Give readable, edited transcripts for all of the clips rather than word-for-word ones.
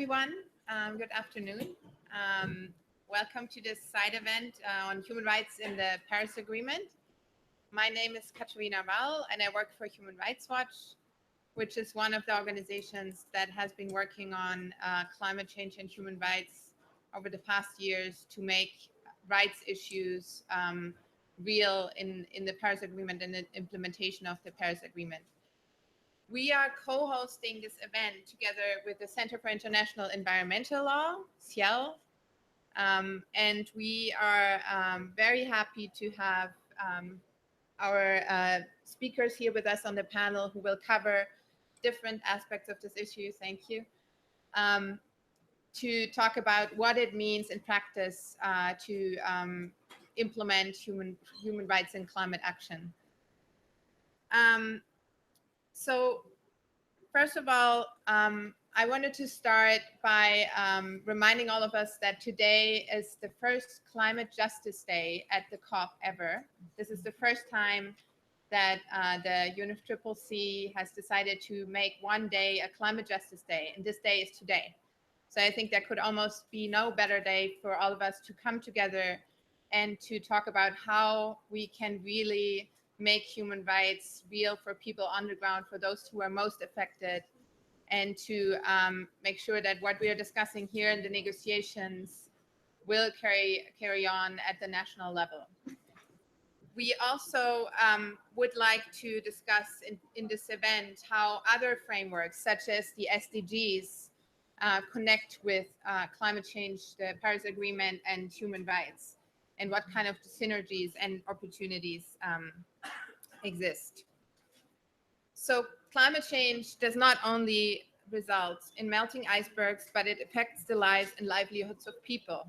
Everyone. Good afternoon. Welcome to this side event on human rights in the Paris Agreement. My name is Katerina Wall, and I work for Human Rights Watch, which is one of the organizations that has been working on climate change and human rights over the past years to make rights issues real in the Paris Agreement and the implementation of the Paris Agreement. We are co-hosting this event together with the Center for International Environmental Law, CIEL, and we are very happy to have our speakers here with us on the panel who will cover different aspects of this issue, thank you, to talk about what it means in practice to implement human rights and climate action. So first of all, I wanted to start by reminding all of us that today is the first Climate Justice Day at the COP ever. This is the first time that the UNFCCC has decided to make one day a Climate Justice Day, and this day is today. So I think there could almost be no better day for all of us to come together and to talk about how we can really make human rights real for people on the ground, for those who are most affected, and to make sure that what we are discussing here in the negotiations will carry on at the national level. We also would like to discuss in this event how other frameworks, such as the SDGs, connect with climate change, the Paris Agreement, and human rights, and what kind of synergies and opportunities exist. So climate change does not only result in melting icebergs, but it affects the lives and livelihoods of people.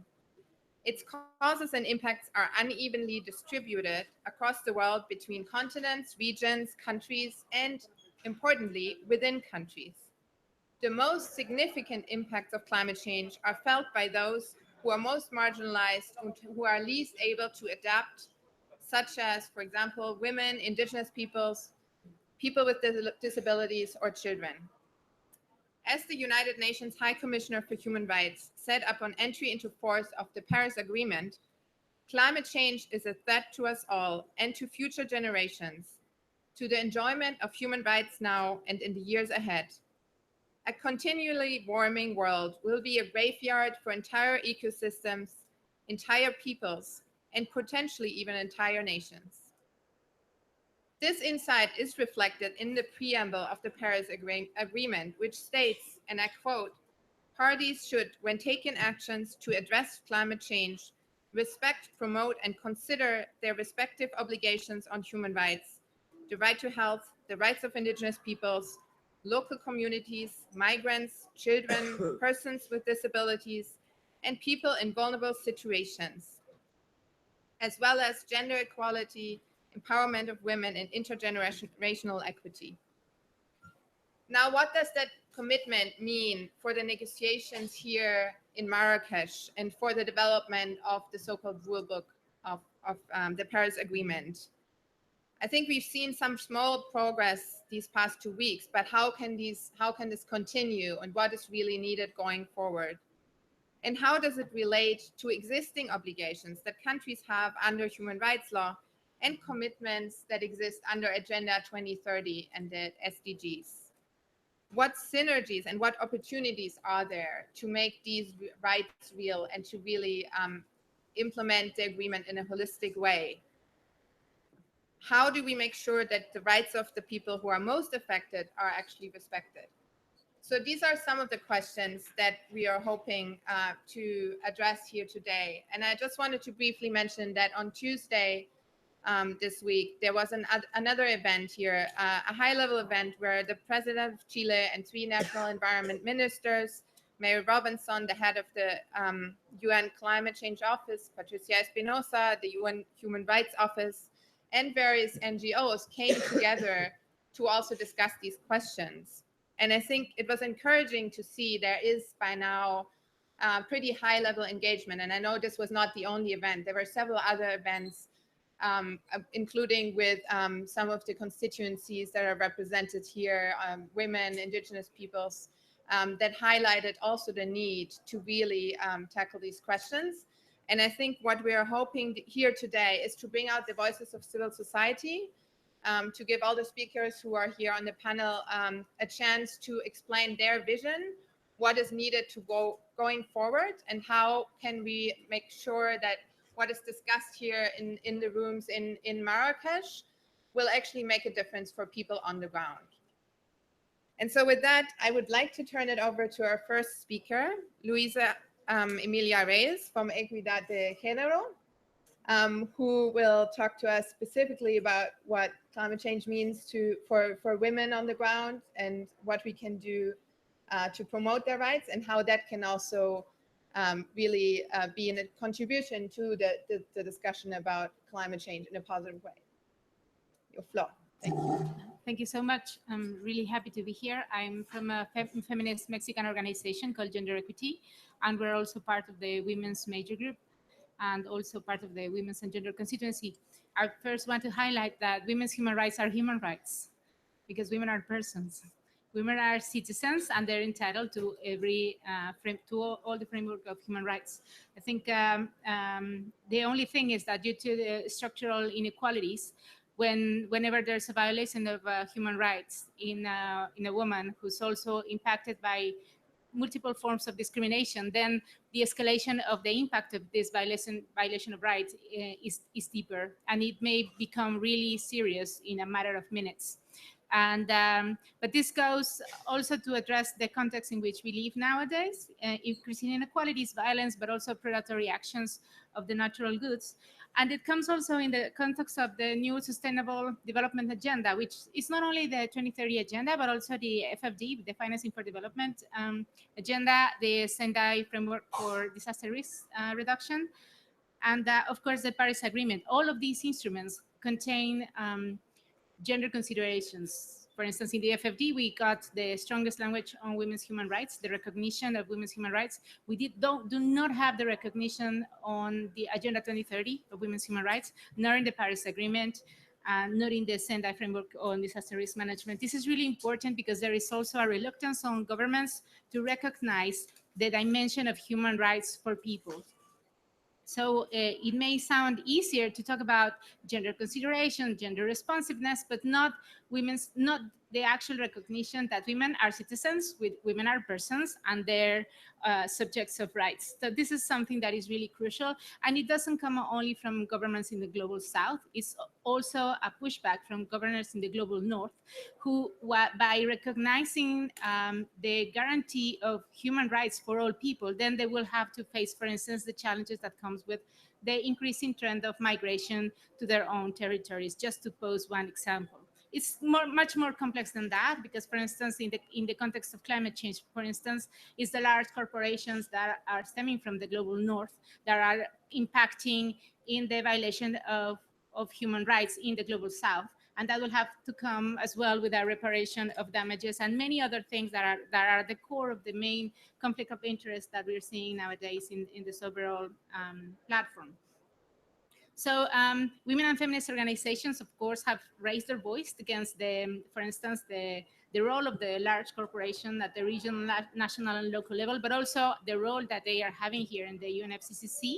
Its causes and impacts are unevenly distributed across the world between continents, regions, countries, and importantly, within countries. The most significant impacts of climate change are felt by those who are most marginalized and who are least able to adapt, such as, for example, women, indigenous peoples, people with disabilities, or children. As the United Nations High Commissioner for Human Rights said upon entry into force of the Paris Agreement, climate change is a threat to us all and to future generations, to the enjoyment of human rights now and in the years ahead. A continually warming world will be a graveyard for entire ecosystems, entire peoples, and potentially even entire nations. This insight is reflected in the preamble of the Paris Agreement, which states, and I quote, "Parties should, when taking actions to address climate change, respect, promote, and consider their respective obligations on human rights, the right to health, the rights of indigenous peoples, local communities, migrants, children, persons with disabilities, and people in vulnerable situations, as well as gender equality, empowerment of women, and intergenerational equity." Now, what does that commitment mean for the negotiations here in Marrakesh and for the development of the so-called rule book of the Paris Agreement? I think we've seen some small progress these past 2 weeks, but how can this continue, and what is really needed going forward? And how does it relate to existing obligations that countries have under human rights law and commitments that exist under Agenda 2030 and the SDGs? What synergies and what opportunities are there to make these rights real and to really implement the agreement in a holistic way? How do we make sure that the rights of the people who are most affected are actually respected? So these are some of the questions that we are hoping to address here today. And I just wanted to briefly mention that on Tuesday this week, there was another event here, a high-level event where the president of Chile and 3 national environment ministers, Mayor Robinson, the head of the UN Climate Change Office, Patricia Espinosa, the UN Human Rights Office, and various NGOs came together to also discuss these questions. And I think it was encouraging to see there is by now pretty high-level engagement. And I know this was not the only event. There were several other events, including with some of the constituencies that are represented here, women, indigenous peoples, that highlighted also the need to really tackle these questions. And I think what we are hoping here today is to bring out the voices of civil society, to give all the speakers who are here on the panel a chance to explain their vision, what is needed to going forward, and how can we make sure that what is discussed here in the rooms in Marrakesh will actually make a difference for people on the ground. And so with that, I would like to turn it over to our first speaker, Luisa Emilia Reyes from Equidad de Género, who will talk to us specifically about what climate change means for women on the ground and what we can do to promote their rights, and how that can also really be a contribution to the discussion about climate change in a positive way. Your floor. Thank you. Thank you so much. I'm really happy to be here. I'm from a feminist Mexican organization called Gender Equity, and we're also part of the Women's Major Group and also part of the Women's and Gender Constituency. I first want to highlight that women's human rights are human rights, because women are persons. Women are citizens, and they're entitled to all the framework of human rights. I think the only thing is that due to the structural inequalities, whenever there's a violation of human rights in a woman who's also impacted by multiple forms of discrimination, then the escalation of the impact of this violation of rights is deeper, and it may become really serious in a matter of minutes. And but this goes also to address the context in which we live nowadays, increasing inequalities, violence, but also predatory actions of the natural goods. And it comes also in the context of the new Sustainable Development Agenda, which is not only the 2030 Agenda, but also the FFD, the Financing for Development Agenda, the Sendai Framework for Disaster Risk Reduction, and of course the Paris Agreement. All of these instruments contain gender considerations. For instance, in the FFD, we got the strongest language on women's human rights, the recognition of women's human rights. We do not have the recognition on the Agenda 2030 of women's human rights, nor in the Paris Agreement, not in the Sendai Framework on Disaster Risk Management. This is really important because there is also a reluctance on governments to recognize the dimension of human rights for people. So it may sound easier to talk about gender consideration, gender responsiveness, but not the actual recognition that women are citizens, women are persons, and they're subjects of rights. So this is something that is really crucial, and it doesn't come only from governments in the global south. It's also a pushback from governors in the global north, who, by recognizing the guarantee of human rights for all people, then they will have to face, for instance, the challenges that comes with the increasing trend of migration to their own territories, just to pose one example. It's much more complex than that, because, for instance, in the context of climate change, for instance, it's the large corporations that are stemming from the global north that are impacting in the violation of human rights in the global south. And that will have to come as well with a reparation of damages and many other things that are the core of the main conflict of interest that we're seeing nowadays in this overall platform. So women and feminist organizations, of course, have raised their voice against for instance, the role of the large corporation at the regional, national, and local level, but also the role that they are having here in the UNFCCC.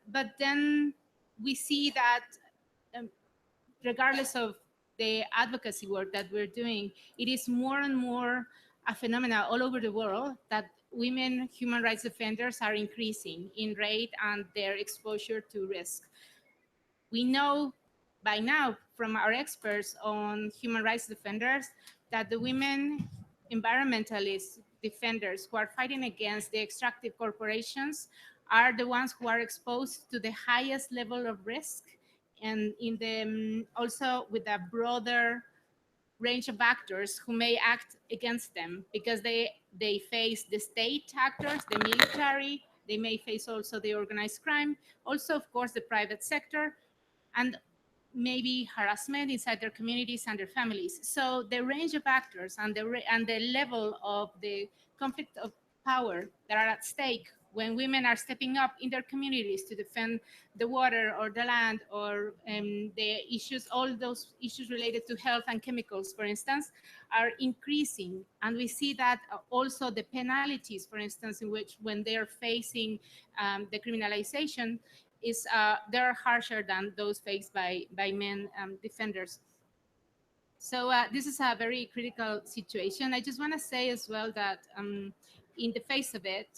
But then we see that regardless of the advocacy work that we're doing, it is more and more a phenomenon all over the world that women human rights defenders are increasing in rate and their exposure to risk. We know by now from our experts on human rights defenders that the women environmentalist defenders who are fighting against the extractive corporations are the ones who are exposed to the highest level of risk, and also with a broader range of actors who may act against them, because they face the state actors, the military, they may face also the organized crime, also, of course, the private sector, and maybe harassment inside their communities and their families. So the range of actors and the level of the conflict of power that are at stake when women are stepping up in their communities to defend the water or the land or the issues, all those issues related to health and chemicals, for instance, are increasing. And we see that also the penalties, for instance, in which when they are facing the criminalization, is they are harsher than those faced by men defenders. So this is a very critical situation. I just want to say as well that in the face of it,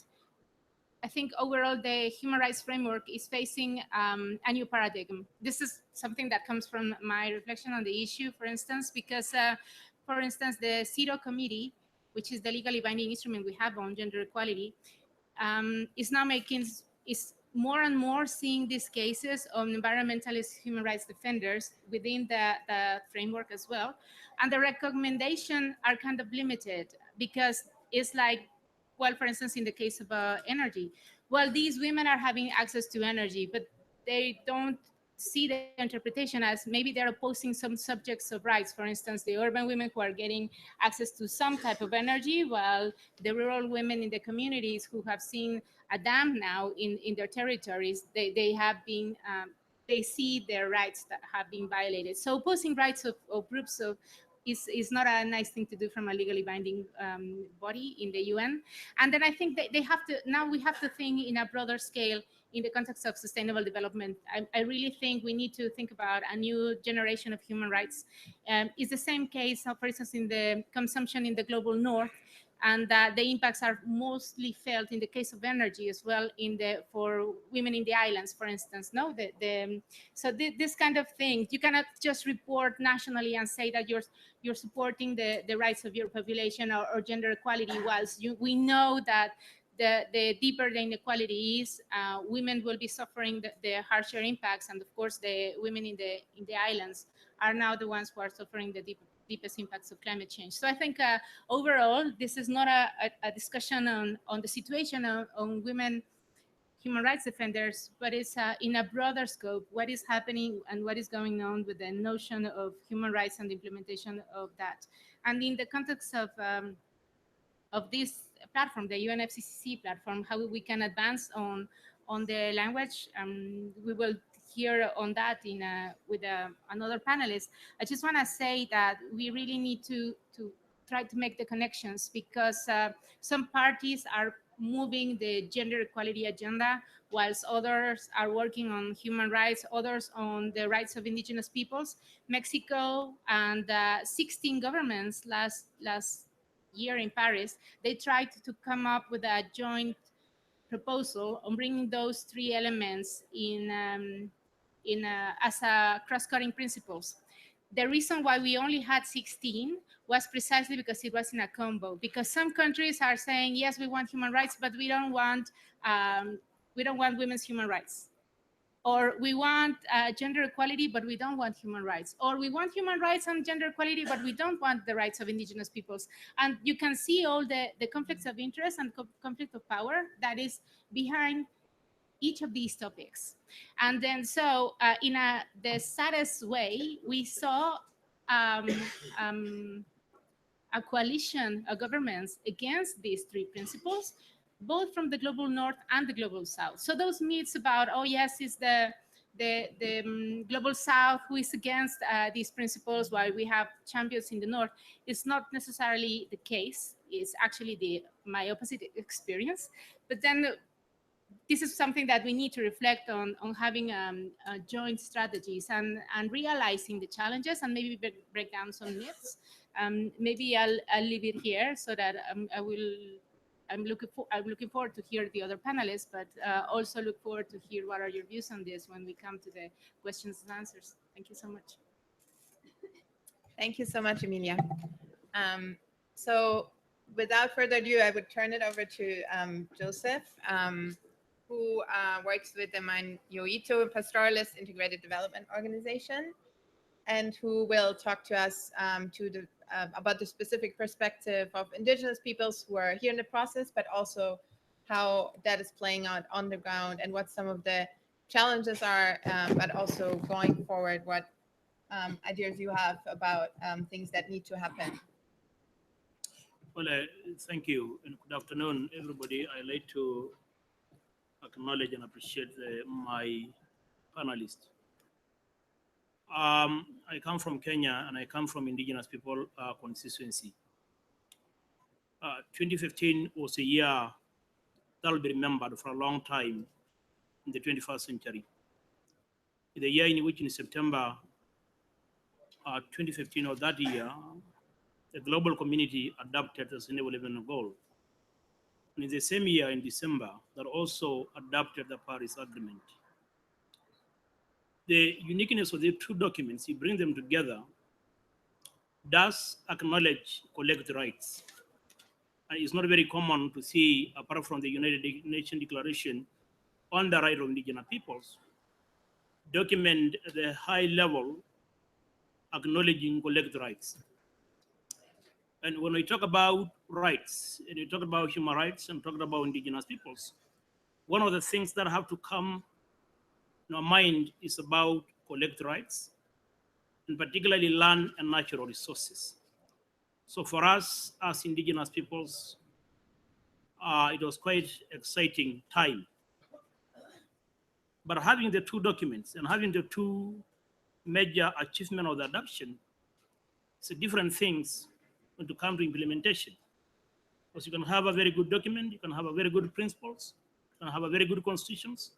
I think overall the human rights framework is facing a new paradigm. This is something that comes from my reflection on the issue, for instance, because, for instance, the CIEL committee, which is the legally binding instrument we have on gender equality, is now is more and more seeing these cases of environmentalist human rights defenders within the framework as well. And the recommendation are kind of limited because it's like, well, for instance, in the case of energy, well, these women are having access to energy, but they don't see the interpretation as maybe they're opposing some subjects of rights. For instance, the urban women who are getting access to some type of energy, while the rural women in the communities who have seen a dam now in their territories, they have been, they see their rights that have been violated. So opposing rights of groups is not a nice thing to do from a legally binding body in the UN. And then I think that they have to, now we have to think in a broader scale in the context of sustainable development. I really think we need to think about a new generation of human rights. It's the same case, for instance, in the consumption in the global north, and that the impacts are mostly felt in the case of energy as well for women in the islands, for instance. No, so this kind of thing, you cannot just report nationally and say that you're supporting the rights of your population or gender equality, whilst we know that the deeper the inequality is, women will be suffering the harsher impacts, and of course the women in the islands are now the ones who are suffering the deepest impacts of climate change. So I think overall, this is not a discussion on the situation on women human rights defenders, but it's in a broader scope, what is happening and what is going on with the notion of human rights and the implementation of that. And in the context of this platform, the UNFCCC platform, how we can advance on the language. We will hear on that with another panelist. I just want to say that we really need to try to make the connections, because some parties are moving the gender equality agenda, whilst others are working on human rights, others on the rights of indigenous peoples. Mexico and 16 governments last year in Paris, they tried to come up with a joint proposal on bringing those three elements as cross-cutting principles. The reason why we only had 16 was precisely because it was in a combo. Because some countries are saying, yes, we want human rights, but we don't want women's human rights. Or we want gender equality, but we don't want human rights. Or we want human rights and gender equality, but we don't want the rights of indigenous peoples. And you can see all the conflicts of interest and conflict of power that is behind each of these topics. And then so in the saddest way, we saw a coalition of governments against these three principles, both from the global north and the global south. So those myths about, oh yes, it's the global south who is against these principles while we have champions in the north, is not necessarily the case. It's actually my opposite experience. But then this is something that we need to reflect on having joint strategies and realizing the challenges, and maybe break down some myths. Maybe I'll leave it here so that I'm looking forward to hear the other panelists, but also look forward to hear what are your views on this when we come to the questions and answers. Thank you so much. Thank you so much, Emilia. So without further ado, I would turn it over to Joseph, who works with the Manyoito Pastoralist Integrated Development Organization, and who will talk to us about the specific perspective of indigenous peoples who are here in the process, but also how that is playing out on the ground and what some of the challenges are, but also going forward, what ideas you have about things that need to happen. Well, thank you, and good afternoon, everybody. I'd like to acknowledge and appreciate my panelists. I come from Kenya and I come from indigenous people constituency. 2015 was a year that will be remembered for a long time in the 21st century. The year in which in September 2015 of that year, the global community adopted the Sustainable Development Goal. And in the same year, in December, that also adopted the Paris Agreement. The uniqueness of the two documents, you bring them together, does acknowledge collective rights. And it's not very common to see, apart from the United Nations Declaration on the Right of Indigenous Peoples, document the high level acknowledging collective rights. And when we talk about rights, and we talk about human rights and talk about indigenous peoples, one of the things that have to come in our mind is about collective rights, and particularly land and natural resources. So for us as indigenous peoples, it was quite exciting time. But having the two documents and having the two major achievements of the adoption, it's different things when to come to implementation. Because you can have a very good document, you can have a very good principles, you can have a very good constitutions,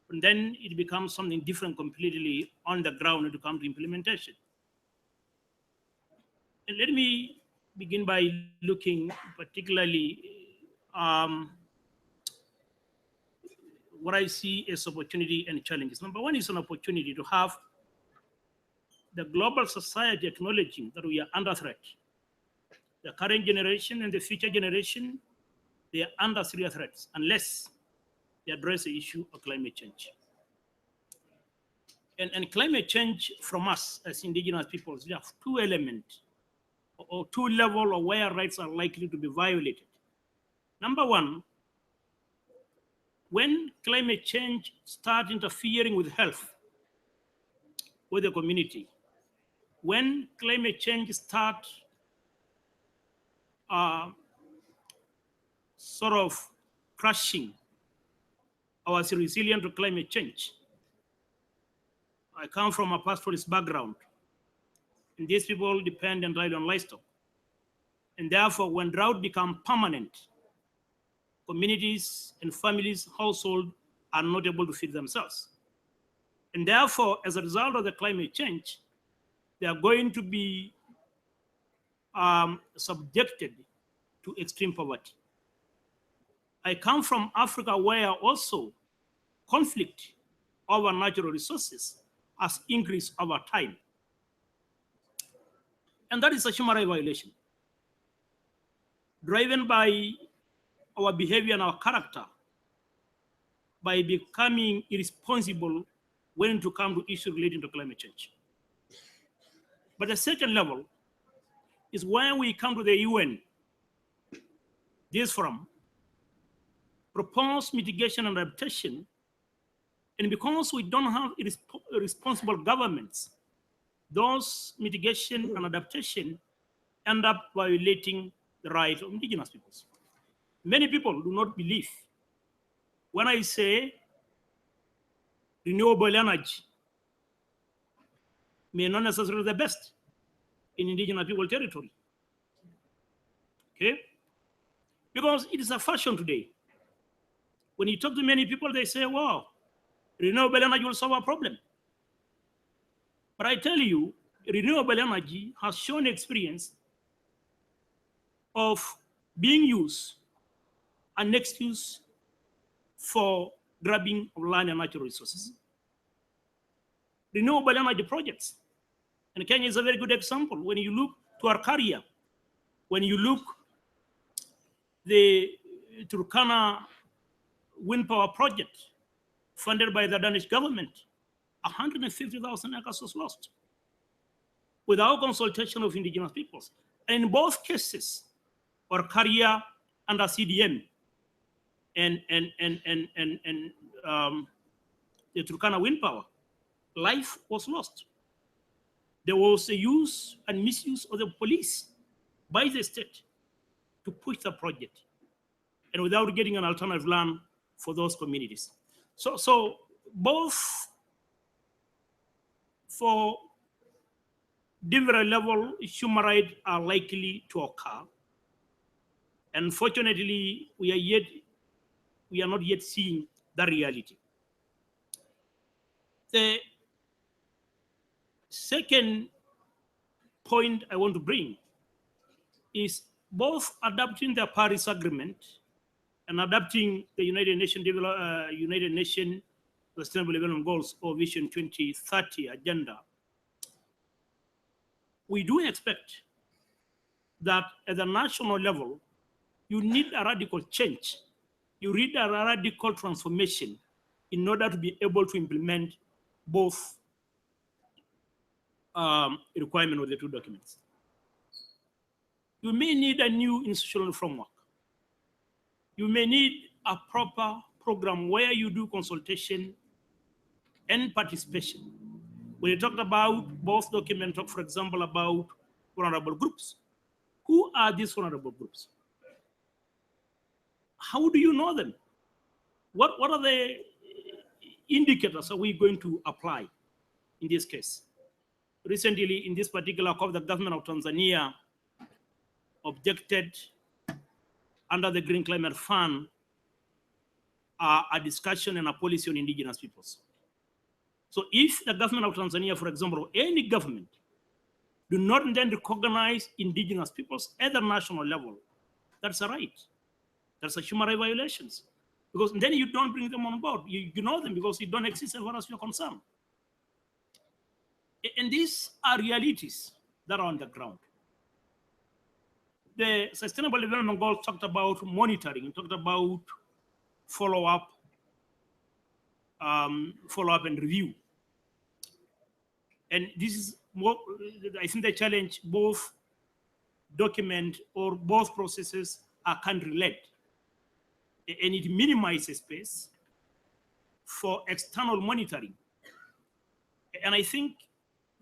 and then it becomes something different completely on the ground when to come to implementation. And let me begin by looking particularly what I see as opportunity and challenges. Number one is an opportunity to have the global society acknowledging that we are under threat. The current generation and the future generation, they are under serious threats unless they address the issue of climate change. And climate change from us as indigenous peoples, we have two elements or two levels of where rights are likely to be violated. Number one, when climate change starts interfering with health, with the community, when climate change starts sort of crushing our resilience to climate change. I come from a pastoralist background, and these people depend entirely on livestock. And therefore, when drought becomes permanent, communities and families, households are not able to feed themselves. And therefore, as a result of the climate change, they are going to be subjected to extreme poverty. I come from Africa where also conflict over natural resources has increased over time. And that is a human rights violation, driven by our behavior and our character, by becoming irresponsible when to come to issues relating to climate change. But the second level is when we come to the UN, this forum, propose mitigation and adaptation, and because we don't have responsible governments, those mitigation and adaptation end up violating the rights of indigenous peoples. Many people do not believe when I say renewable energy may not necessarily be the best in indigenous people territory. Okay? Because it is a fashion today. When you talk to many people, they say, wow, renewable energy will solve our problem. But I tell you, renewable energy has shown experience of being used an excuse for grabbing of land and natural resources. Renewable energy projects. And Kenya is a very good example. When you look to our career, when you look the Turkana wind power project funded by the Danish government, 150,000 acres was lost without consultation of indigenous peoples. And in both cases, our career under CDM and the Turkana wind power, life was lost. There was a use and misuse of the police by the state to push the project, and without getting an alternative land for those communities. So both for different level, human rights are likely to occur. Unfortunately, we are not yet seeing the reality. The second point I want to bring is both adopting the Paris Agreement and adopting the United Nations Sustainable Development Goals or Vision 2030 agenda. We do expect that at the national level, you need a radical change. You need a radical transformation in order to be able to implement both requirements of the two documents. You may need a new institutional framework. You may need a proper program where you do consultation and participation. When you talk about both documents, talk, for example, about vulnerable groups. Who are these vulnerable groups? How do you know them? What are the indicators are we going to apply in this case? Recently, in this particular COP, the government of Tanzania objected under the Green Climate Fund a discussion and a policy on indigenous peoples. So if the government of Tanzania, for example, or any government, do not then recognize indigenous peoples at the national level, that's a right. That's a human rights violations. Because then you don't bring them on board. You ignore them because you don't exist as far as you're concerned. And these are realities that are on the ground. The Sustainable Development Goals talked about monitoring, talked about follow-up and review. And this is more, I think the challenge, both document or both processes are country-led. And it minimizes space for external monitoring. And I think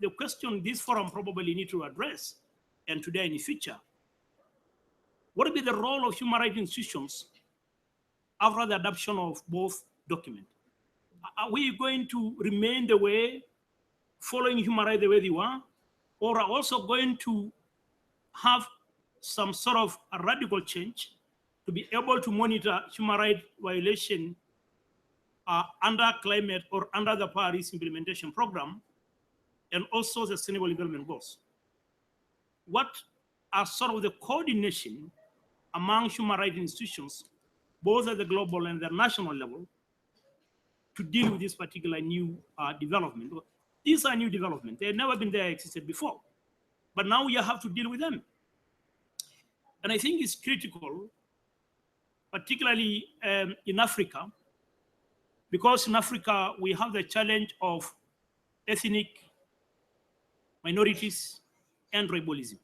the question this forum probably need to address, and today and in the future, what will be the role of human rights institutions after the adoption of both documents? Are we going to remain the way, following human rights the way they were, or are also going to have some sort of a radical change to be able to monitor human rights violation under climate or under the Paris implementation program, and also the Sustainable Development Goals? What are sort of the coordination among human rights institutions, both at the global and the national level, to deal with this particular new development? These are new developments. They have never been there, existed before. But now you have to deal with them. And I think it's critical, particularly in Africa, because in Africa, we have the challenge of ethnic minorities and tribalism.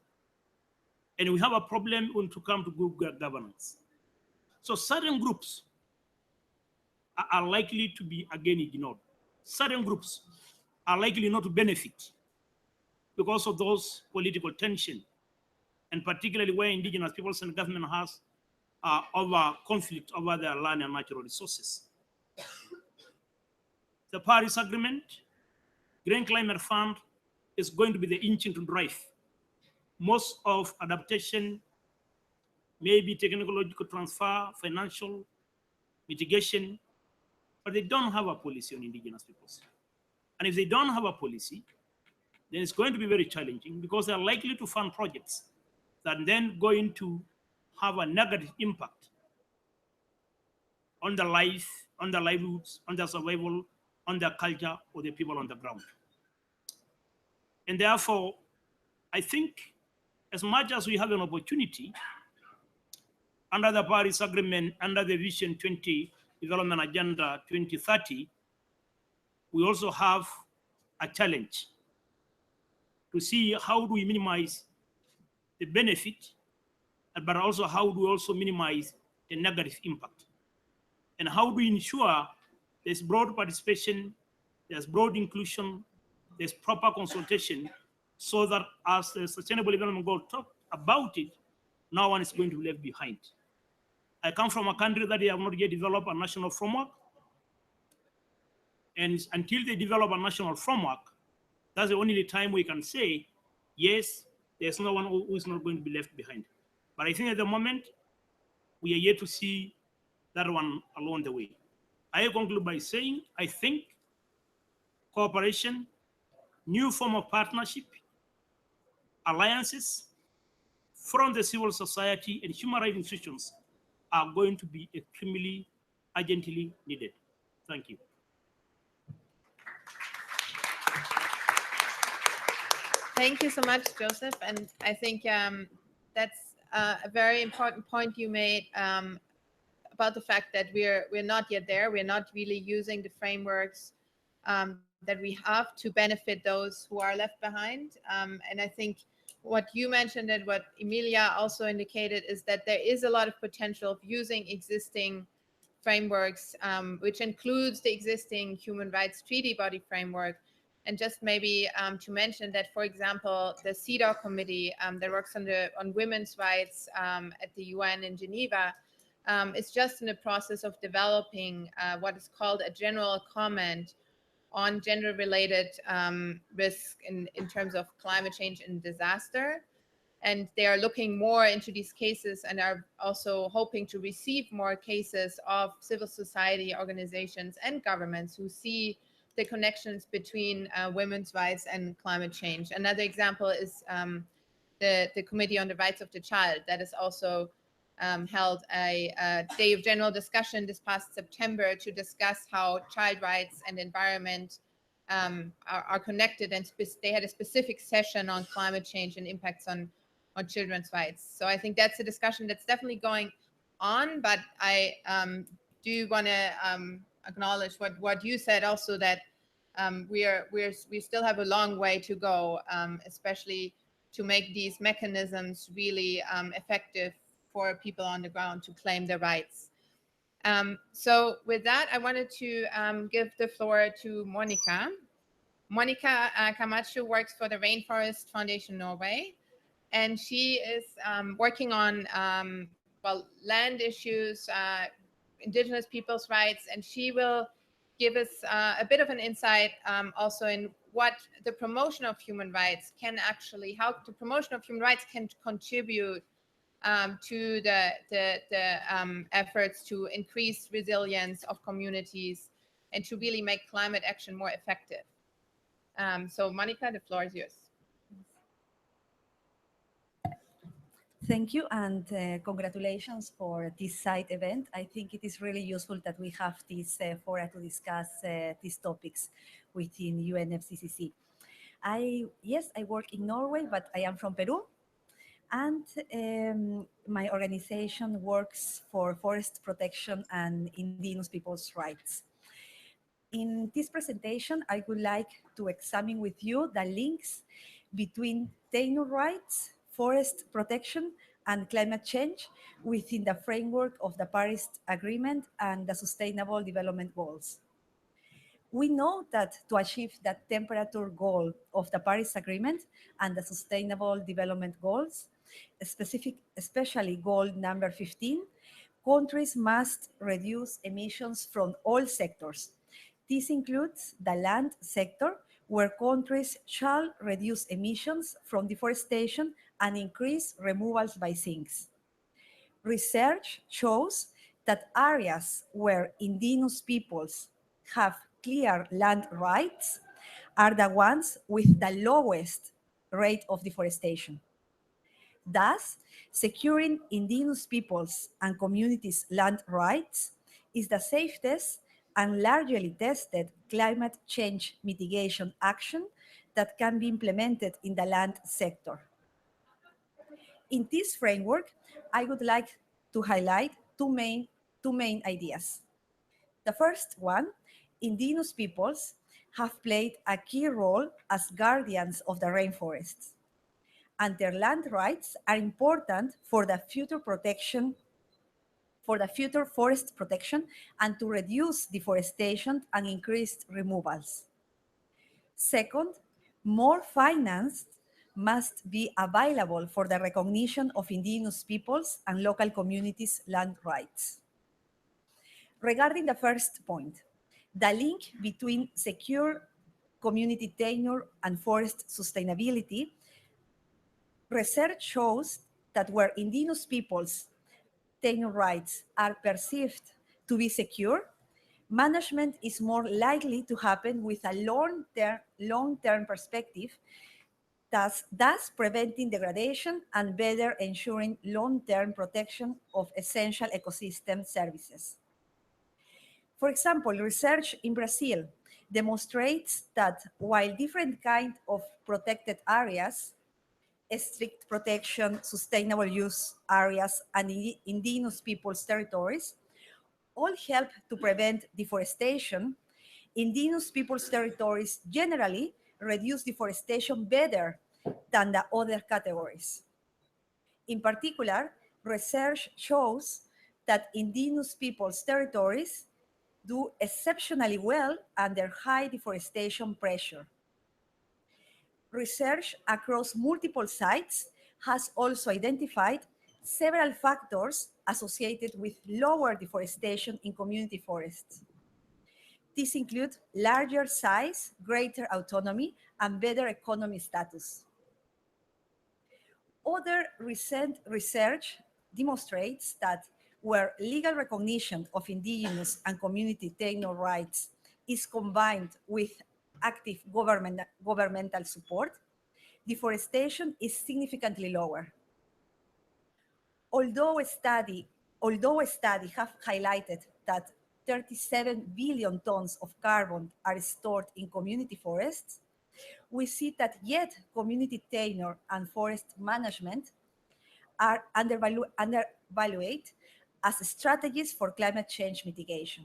And we have a problem when to come to good governance. So certain groups are likely to be again ignored. Certain groups are likely not to benefit because of those political tension, and particularly where indigenous peoples and government has over conflict over their land and natural resources. The Paris Agreement, Green Climate Fund is going to be the engine to drive most of adaptation, maybe technological transfer, financial mitigation, but they don't have a policy on indigenous peoples. And if they don't have a policy, then it's going to be very challenging because they're likely to fund projects that are then going to have a negative impact on the life, on the livelihoods, on the survival, on the culture of the people on the ground. And therefore, I think as much as we have an opportunity under the Paris Agreement, under the Vision 20 Development Agenda 2030, we also have a challenge to see how do we minimize the benefit, but also how do we also minimize the negative impact? And how do we ensure there's broad participation, there's broad inclusion, there's proper consultation, so that as the Sustainable Development Goal talk about it, no one is going to be left behind. I come from a country that they have not yet developed a national framework. And until they develop a national framework, that's the only time we can say, yes, there's no one who is not going to be left behind. But I think at the moment, we are yet to see that one along the way. I conclude by saying, I think cooperation, new form of partnership, alliances from the civil society and human rights institutions are going to be extremely urgently needed. Thank you. Thank you so much, Joseph. And I think that's a very important point you made about the fact that we're not yet there. We're not really using the frameworks that we have to benefit those who are left behind. And I think what you mentioned and what Emilia also indicated is that there is a lot of potential of using existing frameworks, which includes the existing human rights treaty body framework. And just maybe to mention that, for example, the CEDAW committee that works on women's rights at the UN in Geneva is just in the process of developing what is called a general comment on gender-related risk in terms of climate change and disaster. And they are looking more into these cases and are also hoping to receive more cases of civil society organizations and governments who see the connections between women's rights and climate change. Another example is the Committee on the Rights of the Child that has also held a day of general discussion this past September to discuss how child rights and environment are connected, and they had a specific session on climate change and impacts on children's rights. So I think that's a discussion that's definitely going on, but I do want to acknowledge what you said also, that we still have a long way to go, especially to make these mechanisms really effective for people on the ground to claim their rights. So with that, I wanted to give the floor to Monica. Monica Camacho works for the Rainforest Foundation Norway, and she is working on well, land issues, indigenous people's rights, and she will give us a bit of an insight also in what the promotion of human rights can actually, how the promotion of human rights can contribute to the efforts to increase resilience of communities and to really make climate action more effective. So Monica, the floor is yours. Thank you, and congratulations for this side event. I think it is really useful that we have this fora to discuss these topics within UNFCCC. Yes, I work in Norway, but I am from Peru, and my organization works for forest protection and indigenous people's rights. In this presentation, I would like to examine with you the links between tenure rights, forest protection, and climate change within the framework of the Paris Agreement and the Sustainable Development Goals. We know that to achieve the temperature goal of the Paris Agreement and the Sustainable Development Goals, especially goal number 15, countries must reduce emissions from all sectors. This includes the land sector, where countries shall reduce emissions from deforestation and increase removals by sinks. Research shows that areas where indigenous peoples have clear land rights are the ones with the lowest rate of deforestation. Thus, securing indigenous peoples and communities' land rights is the safest and largely tested climate change mitigation action that can be implemented in the land sector. In this framework, I would like to highlight two main ideas. The first one, indigenous peoples have played a key role as guardians of the rainforests, and their land rights are important for the future protection, for the future forest protection, and to reduce deforestation and increased removals. Second, more finance must be available for the recognition of indigenous peoples and local communities' land rights. Regarding the first point, the link between secure community tenure and forest sustainability, research shows that where indigenous peoples' tenure rights are perceived to be secure, management is more likely to happen with a long-term perspective, thus preventing degradation and better ensuring long-term protection of essential ecosystem services. For example, research in Brazil demonstrates that while different kinds of protected areas, strict protection, sustainable use areas, and indigenous peoples' territories all help to prevent deforestation, indigenous peoples' territories generally reduce deforestation better than the other categories. In particular, research shows that indigenous peoples' territories do exceptionally well under high deforestation pressure. Research across multiple sites has also identified several factors associated with lower deforestation in community forests. These include larger size, greater autonomy, and better economy status. Other recent research demonstrates that where legal recognition of indigenous and community tenure rights is combined with active governmental support, deforestation is significantly lower. Although a study have highlighted that 37 billion tons of carbon are stored in community forests, we see that yet community tenure and forest management are undervalued as strategies for climate change mitigation.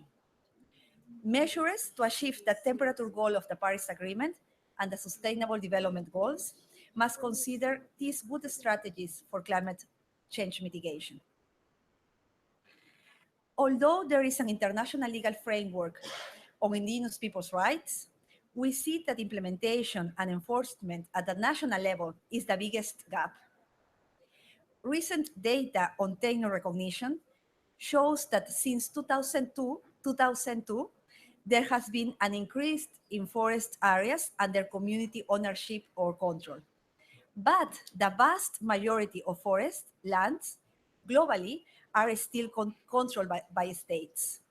Measures to achieve the temperature goal of the Paris Agreement and the Sustainable Development Goals must consider these good strategies for climate change mitigation. Although there is an international legal framework on indigenous people's rights, we see that implementation and enforcement at the national level is the biggest gap. Recent data on tenure recognition shows that since 2002, there has been an increase in forest areas under community ownership or control. But the vast majority of forest lands globally are still controlled by states.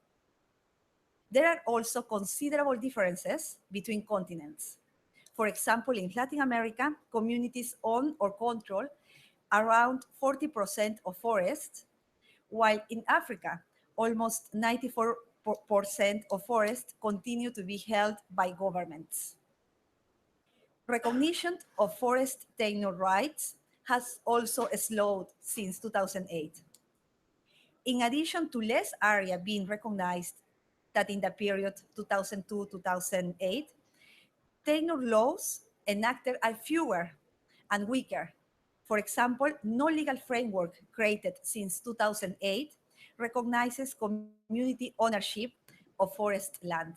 There are also considerable differences between continents. For example, in Latin America, communities own or control around 40% of forests, while in Africa, almost 94% of forests continue to be held by governments. Recognition of forest tenure rights has also slowed since 2008. In addition to less area being recognized than in the period 2002-2008, tenure laws enacted are fewer and weaker. For example, no legal framework created since 2008 recognizes community ownership of forest land.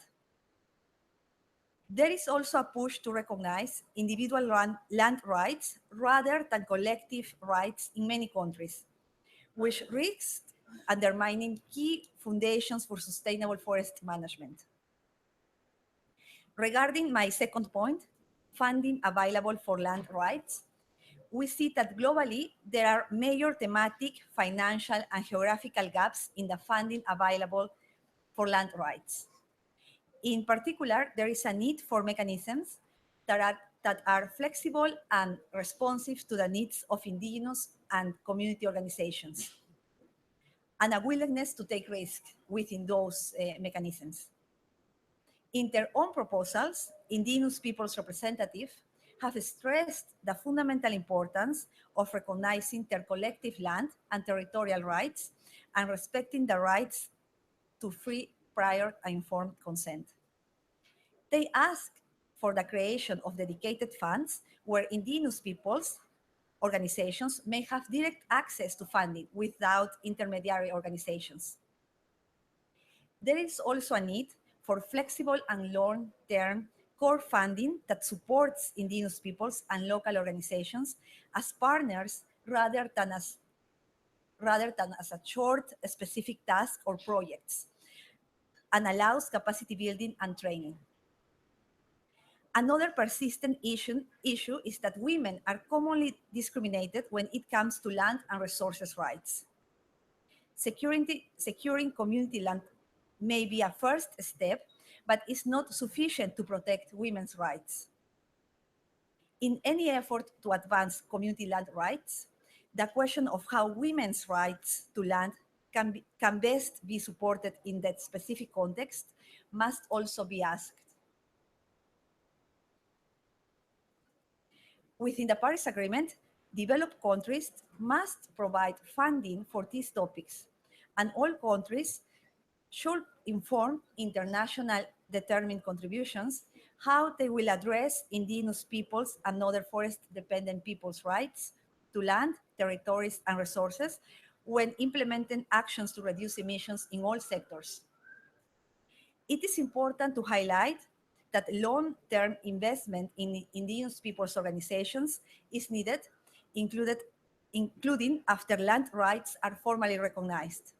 There is also a push to recognize individual land rights rather than collective rights in many countries, which risks undermining key foundations for sustainable forest management. Regarding my second point, funding available for land rights, we see that globally there are major thematic, financial, and geographical gaps in the funding available for land rights. In particular, there is a need for mechanisms that are flexible and responsive to the needs of indigenous and community organizations, and a willingness to take risks within those mechanisms. In their own proposals, indigenous peoples' representatives have stressed the fundamental importance of recognizing their collective land and territorial rights and respecting the rights to free, prior, and informed consent. They ask for the creation of dedicated funds where indigenous peoples organizations may have direct access to funding without intermediary organizations. There is also a need for flexible and long-term core funding that supports indigenous peoples and local organizations as partners rather than as a short specific task or projects, and allows capacity building and training. Another persistent issue is that women are commonly discriminated when it comes to land and resources rights. Securing community land may be a first step, but is not sufficient to protect women's rights. In any effort to advance community land rights, the question of how women's rights to land can best be supported in that specific context must also be asked. Within the Paris Agreement, developed countries must provide funding for these topics, and all countries should inform international determined contributions how they will address indigenous peoples and other forest-dependent peoples' rights to land, territories, and resources when implementing actions to reduce emissions in all sectors. It is important to highlight that long-term investment in indigenous peoples' organizations is needed, including after land rights are formally recognized.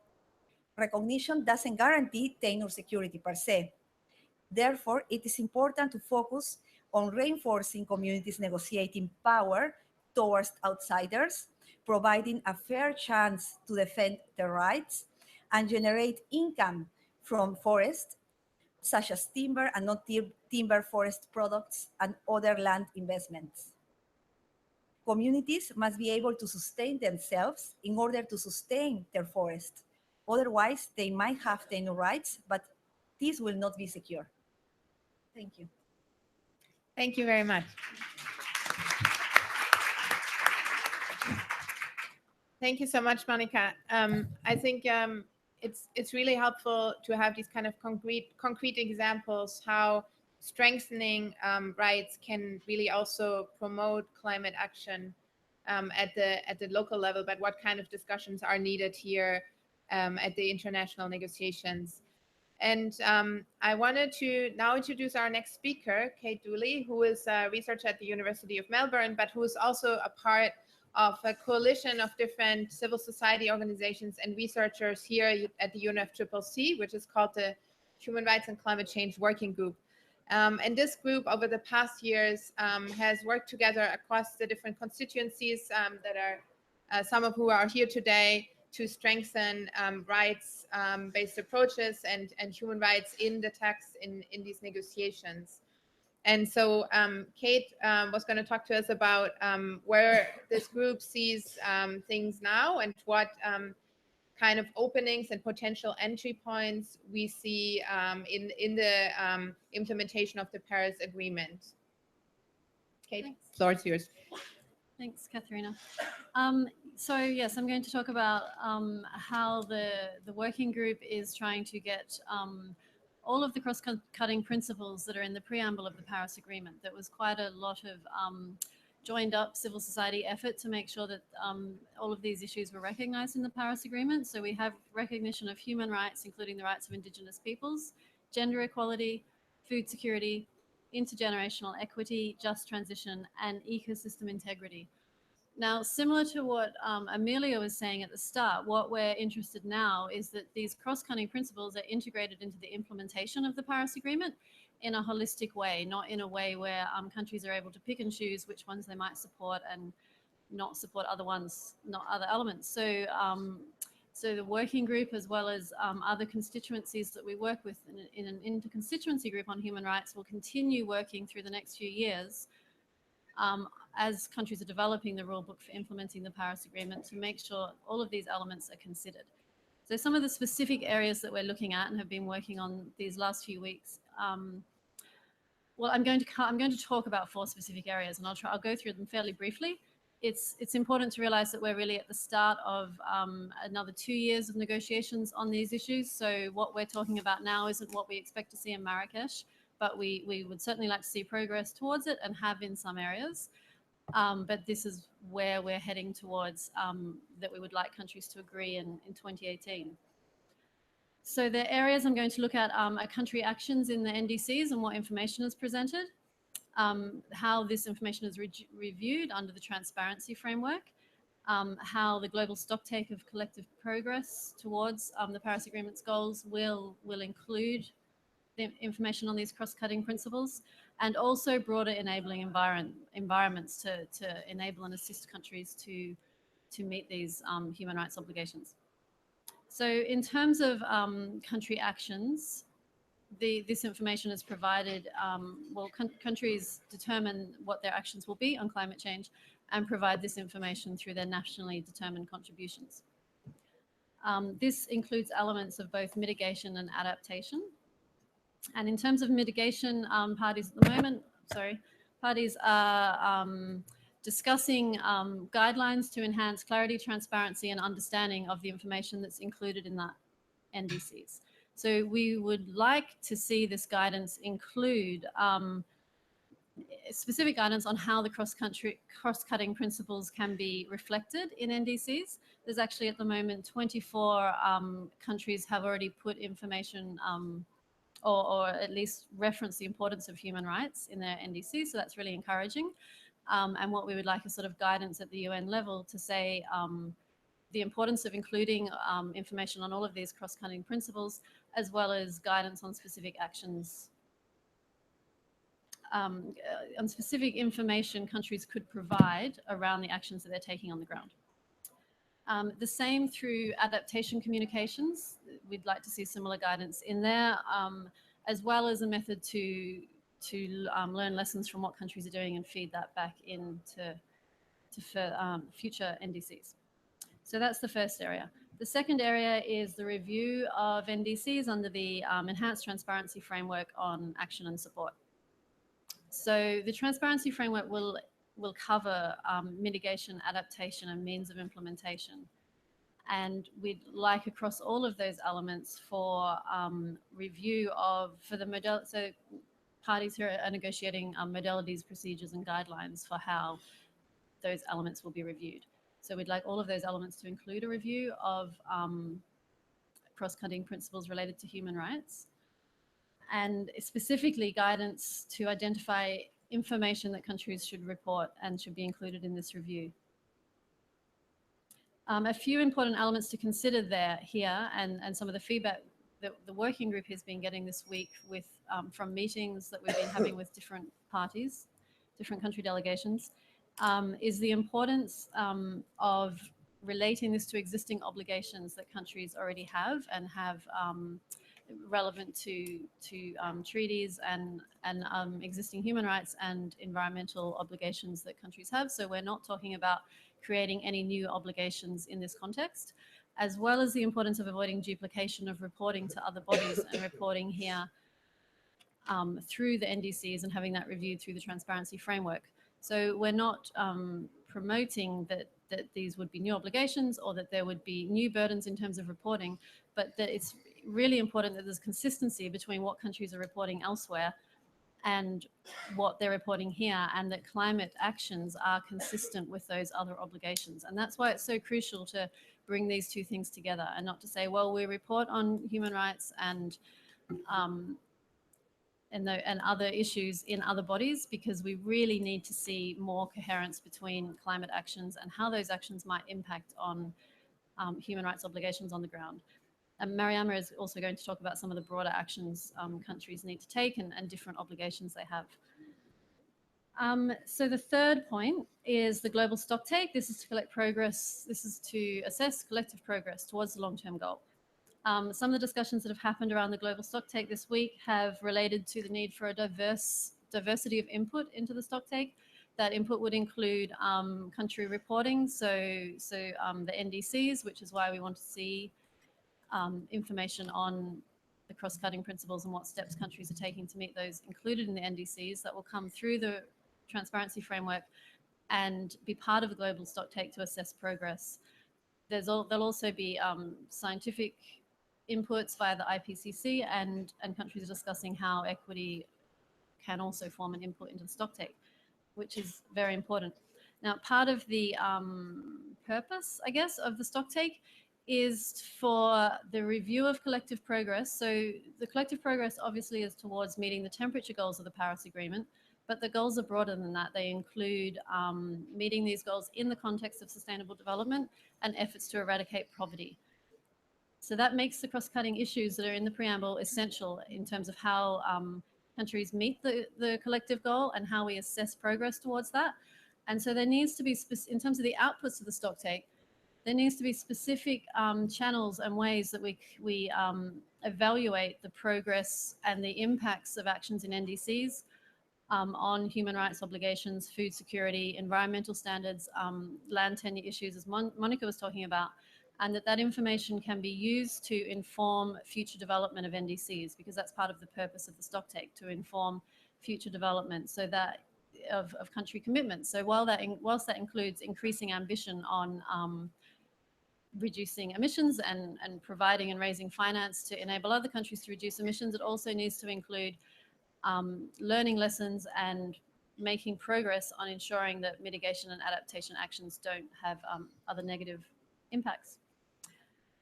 Recognition doesn't guarantee tenure security per se. Therefore, it is important to focus on reinforcing communities' negotiating power towards outsiders, providing a fair chance to defend their rights, and generate income from forests, such as timber and non-timber forest products and other land investments. Communities must be able to sustain themselves in order to sustain their forests. Otherwise, they might have tenure rights, but these will not be secure. Thank you. Thank you very much. Thank you so much, Monica. I think it's really helpful to have these kind of concrete examples how strengthening rights can really also promote climate action at the local level, but what kind of discussions are needed here at the international negotiations. And I wanted to now introduce our next speaker, Kate Dooley, who is a researcher at the University of Melbourne, but who is also a part of a coalition of different civil society organizations and researchers here at the UNFCCC, which is called the Human Rights and Climate Change Working Group. And this group over the past years has worked together across the different constituencies that are some of who are here today to strengthen rights-based approaches and human rights in the text in these negotiations. And so Kate was going to talk to us about where this group sees things now and what kind of openings and potential entry points we see in the implementation of the Paris Agreement. Kate, the floor is yours. Thanks, Katharina. So yes, I'm going to talk about how the working group is trying to get all of the cross-cutting principles that are in the preamble of the Paris Agreement. There was quite a lot of joined up civil society effort to make sure that all of these issues were recognized in the Paris Agreement. So we have recognition of human rights, including the rights of indigenous peoples, gender equality, food security, intergenerational equity, just transition, and ecosystem integrity. Now, similar to what Amelia was saying at the start, what we're interested now is that these cross-cutting principles are integrated into the implementation of the Paris Agreement in a holistic way, not in a way where countries are able to pick and choose which ones they might support and not support other ones, not other elements. So, so the working group, as well as other constituencies that we work with in an inter-constituency group on human rights, will continue working through the next few years as countries are developing the rule book for implementing the Paris Agreement to make sure all of these elements are considered. So some of the specific areas that we're looking at and have been working on these last few weeks. Well, I'm going to talk about 4 specific areas, and I'll go through them fairly briefly. It's important to realize that we're really at the start of another 2 years of negotiations on these issues. So what we're talking about now isn't what we expect to see in Marrakesh, but we would certainly like to see progress towards it and have in some areas. But this is where we're heading towards that we would like countries to agree in 2018. So the areas I'm going to look at are country actions in the NDCs and what information is presented, how this information is reviewed under the transparency framework, how the global stocktake of collective progress towards the Paris Agreement's goals will include the information on these cross-cutting principles, and also broader enabling environments to enable and assist countries to meet these human rights obligations. So in terms of country actions, this information is provided, countries determine what their actions will be on climate change and provide this information through their nationally determined contributions. This includes elements of both mitigation and adaptation. And in terms of mitigation, parties at the moment, parties are discussing guidelines to enhance clarity, transparency, and understanding of the information that's included in that NDCs. So we would like to see this guidance include specific guidance on how the cross-cutting principles can be reflected in NDCs. There's actually at the moment 24 countries have already put information or at least reference the importance of human rights in their NDCs, so that's really encouraging. And what we would like is sort of guidance at the UN level to say the importance of including information on all of these cross-cutting principles, as well as guidance on specific actions, on specific information countries could provide around the actions that they're taking on the ground. The same through adaptation communications. We'd like to see similar guidance in there, as well as a method to learn lessons from what countries are doing and feed that back into future NDCs. So that's the first area. The second area is the review of NDCs under the Enhanced Transparency Framework on Action and Support. So the transparency framework will cover mitigation, adaptation, and means of implementation. And we'd like across all of those elements for review for the model. So parties who are negotiating modalities, procedures, and guidelines for how those elements will be reviewed. So we'd like all of those elements to include a review of cross-cutting principles related to human rights, and specifically guidance to identify information that countries should report and should be included in this review. A few important elements to consider here, and some of the feedback that the working group has been getting this week from meetings that we've been having with different parties, different country delegations, is the importance of relating this to existing obligations that countries already have and have relevant to treaties and existing human rights and environmental obligations that countries have. So we're not talking about creating any new obligations in this context, as well as the importance of avoiding duplication of reporting to other bodies and reporting here through the NDCs and having that reviewed through the transparency framework. So we're not promoting that these would be new obligations or that there would be new burdens in terms of reporting, but that it's really important that there's consistency between what countries are reporting elsewhere and what they're reporting here, and that climate actions are consistent with those other obligations. And that's why it's so crucial to bring these two things together and not to say, well, we report on human rights and other issues in other bodies, because we really need to see more coherence between climate actions and how those actions might impact on human rights obligations on the ground. And Mariama is also going to talk about some of the broader actions countries need to take and different obligations they have. So the third point is the global stocktake. This is to collect progress. This is to assess collective progress towards the long-term goal. Some of the discussions that have happened around the global stocktake this week have related to the need for a diversity of input into the stocktake. That input would include country reporting, so the NDCs, which is why we want to see information on the cross-cutting principles and what steps countries are taking to meet those included in the NDCs. That will come through the transparency framework and be part of the global stocktake to assess progress. There'll also be scientific inputs via the IPCC, and countries are discussing how equity can also form an input into the stocktake, which is very important. Now, part of the purpose, I guess, of the stocktake is for the review of collective progress. So the collective progress obviously is towards meeting the temperature goals of the Paris Agreement, but the goals are broader than that. They include meeting these goals in the context of sustainable development and efforts to eradicate poverty. So that makes the cross-cutting issues that are in the preamble essential in terms of how countries meet the collective goal and how we assess progress towards that. And so there needs to be, in terms of the outputs of the stocktake, there needs to be specific channels and ways that we evaluate the progress and the impacts of actions in NDCs on human rights obligations, food security, environmental standards, land tenure issues, as Monica was talking about, and that information can be used to inform future development of NDCs, because that's part of the purpose of the stocktake, to inform future development so that of country commitments. So whilst that includes increasing ambition on reducing emissions and providing and raising finance to enable other countries to reduce emissions, it also needs to include learning lessons and making progress on ensuring that mitigation and adaptation actions don't have other negative impacts.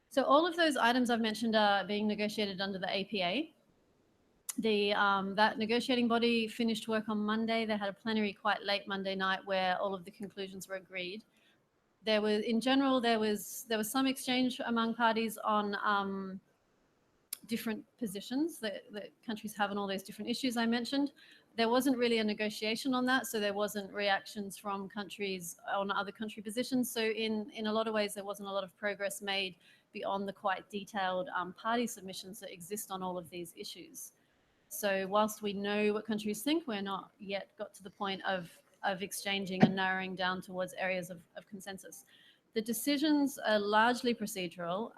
So all of those items I've mentioned are being negotiated under the APA. That negotiating body finished work on Monday. They had a plenary quite late Monday night where all of the conclusions were agreed. In general, there was some exchange among parties on different positions that countries have on all those different issues I mentioned. There wasn't really a negotiation on that, so there wasn't reactions from countries on other country positions. So in a lot of ways, there wasn't a lot of progress made beyond the quite detailed party submissions that exist on all of these issues. So whilst we know what countries think, we're not yet got to the point of exchanging and narrowing down towards areas of consensus. The decisions are largely procedural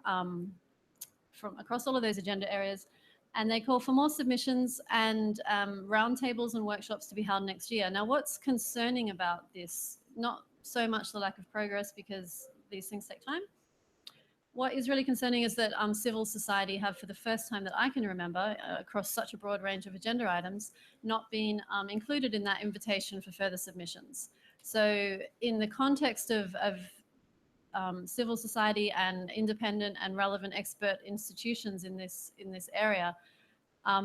from across all of those agenda areas, and they call for more submissions and roundtables and workshops to be held next year. Now, what's concerning about this, not so much the lack of progress, because these things take time. What is really concerning is that civil society have, for the first time that I can remember, across such a broad range of agenda items, not been included in that invitation for further submissions. So in the context of civil society and independent and relevant expert institutions in this area,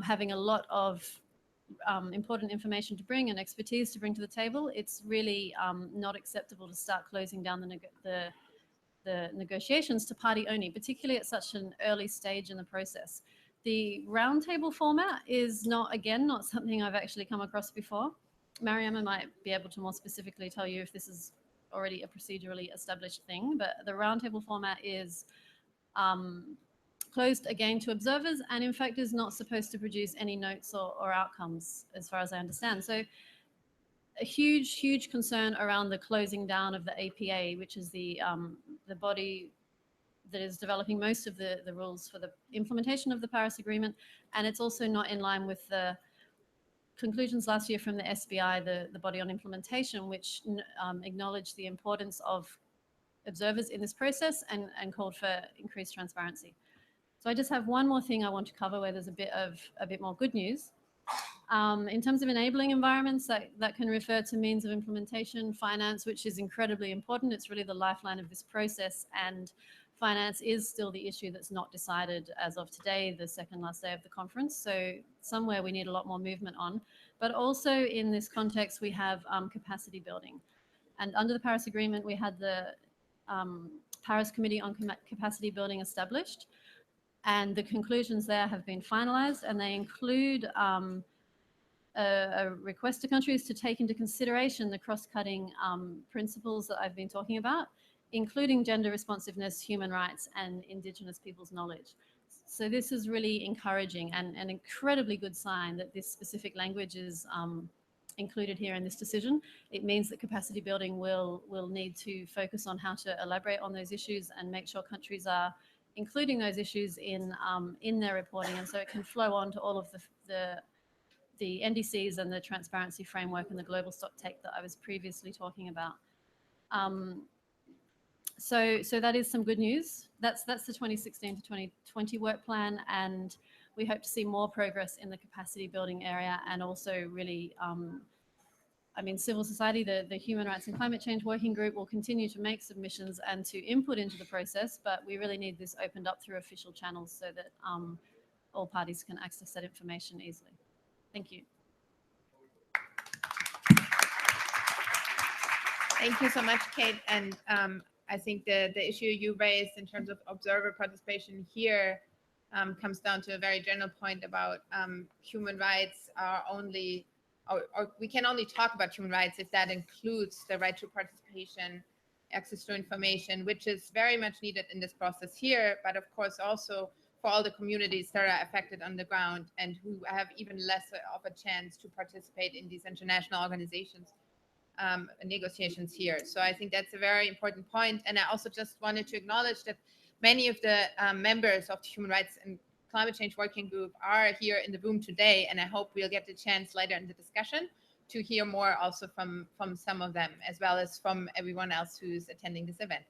having a lot of important information to bring and expertise to bring to the table, it's really not acceptable to start closing down the negotiations to party only, particularly at such an early stage in the process. The roundtable format is not something I've actually come across before. Mariama might be able to more specifically tell you if this is already a procedurally established thing, but the roundtable format is closed again to observers, and in fact is not supposed to produce any notes or outcomes, as far as I understand. So a huge concern around the closing down of the APA, which is the body that is developing most of the rules for the implementation of the Paris Agreement, and it's also not in line with the conclusions last year from the SBI, the body on implementation, which acknowledged the importance of observers in this process and called for increased transparency. So I just have one more thing I want to cover where there's a bit more good news. In terms of enabling environments, that can refer to means of implementation, finance, which is incredibly important. It's really the lifeline of this process, and finance is still the issue that's not decided as of today, the second last day of the conference. So somewhere we need a lot more movement on. But also in this context, we have capacity building. And under the Paris Agreement, we had the Paris Committee on Capacity Building established, and the conclusions there have been finalized, and they include a request to countries to take into consideration the cross-cutting principles that I've been talking about, including gender responsiveness, human rights, and Indigenous people's knowledge. So this is really encouraging and an incredibly good sign that this specific language is included here in this decision. It means that capacity building will need to focus on how to elaborate on those issues and make sure countries are including those issues in their reporting, and so it can flow on to all of the NDCs and the transparency framework and the global stocktake that I was previously talking about. So that is some good news. That's the 2016 to 2020 work plan, and we hope to see more progress in the capacity building area, and also really I mean, civil society, the Human Rights and Climate Change Working Group will continue to make submissions and to input into the process, but we really need this opened up through official channels so that all parties can access that information easily. Thank you. Thank you so much, Kate. And I think the issue you raised in terms of observer participation here comes down to a very general point about human rights are only, or we can only talk about human rights if that includes the right to participation, access to information, which is very much needed in this process here, but of course also for all the communities that are affected on the ground and who have even less of a chance to participate in these international organizations. Negotiations here. So I think that's a very important point. And I also just wanted to acknowledge that many of the members of the Human Rights and Climate Change Working Group are here in the room today. And I hope we'll get the chance later in the discussion to hear more also from some of them, as well as from everyone else who's attending this event.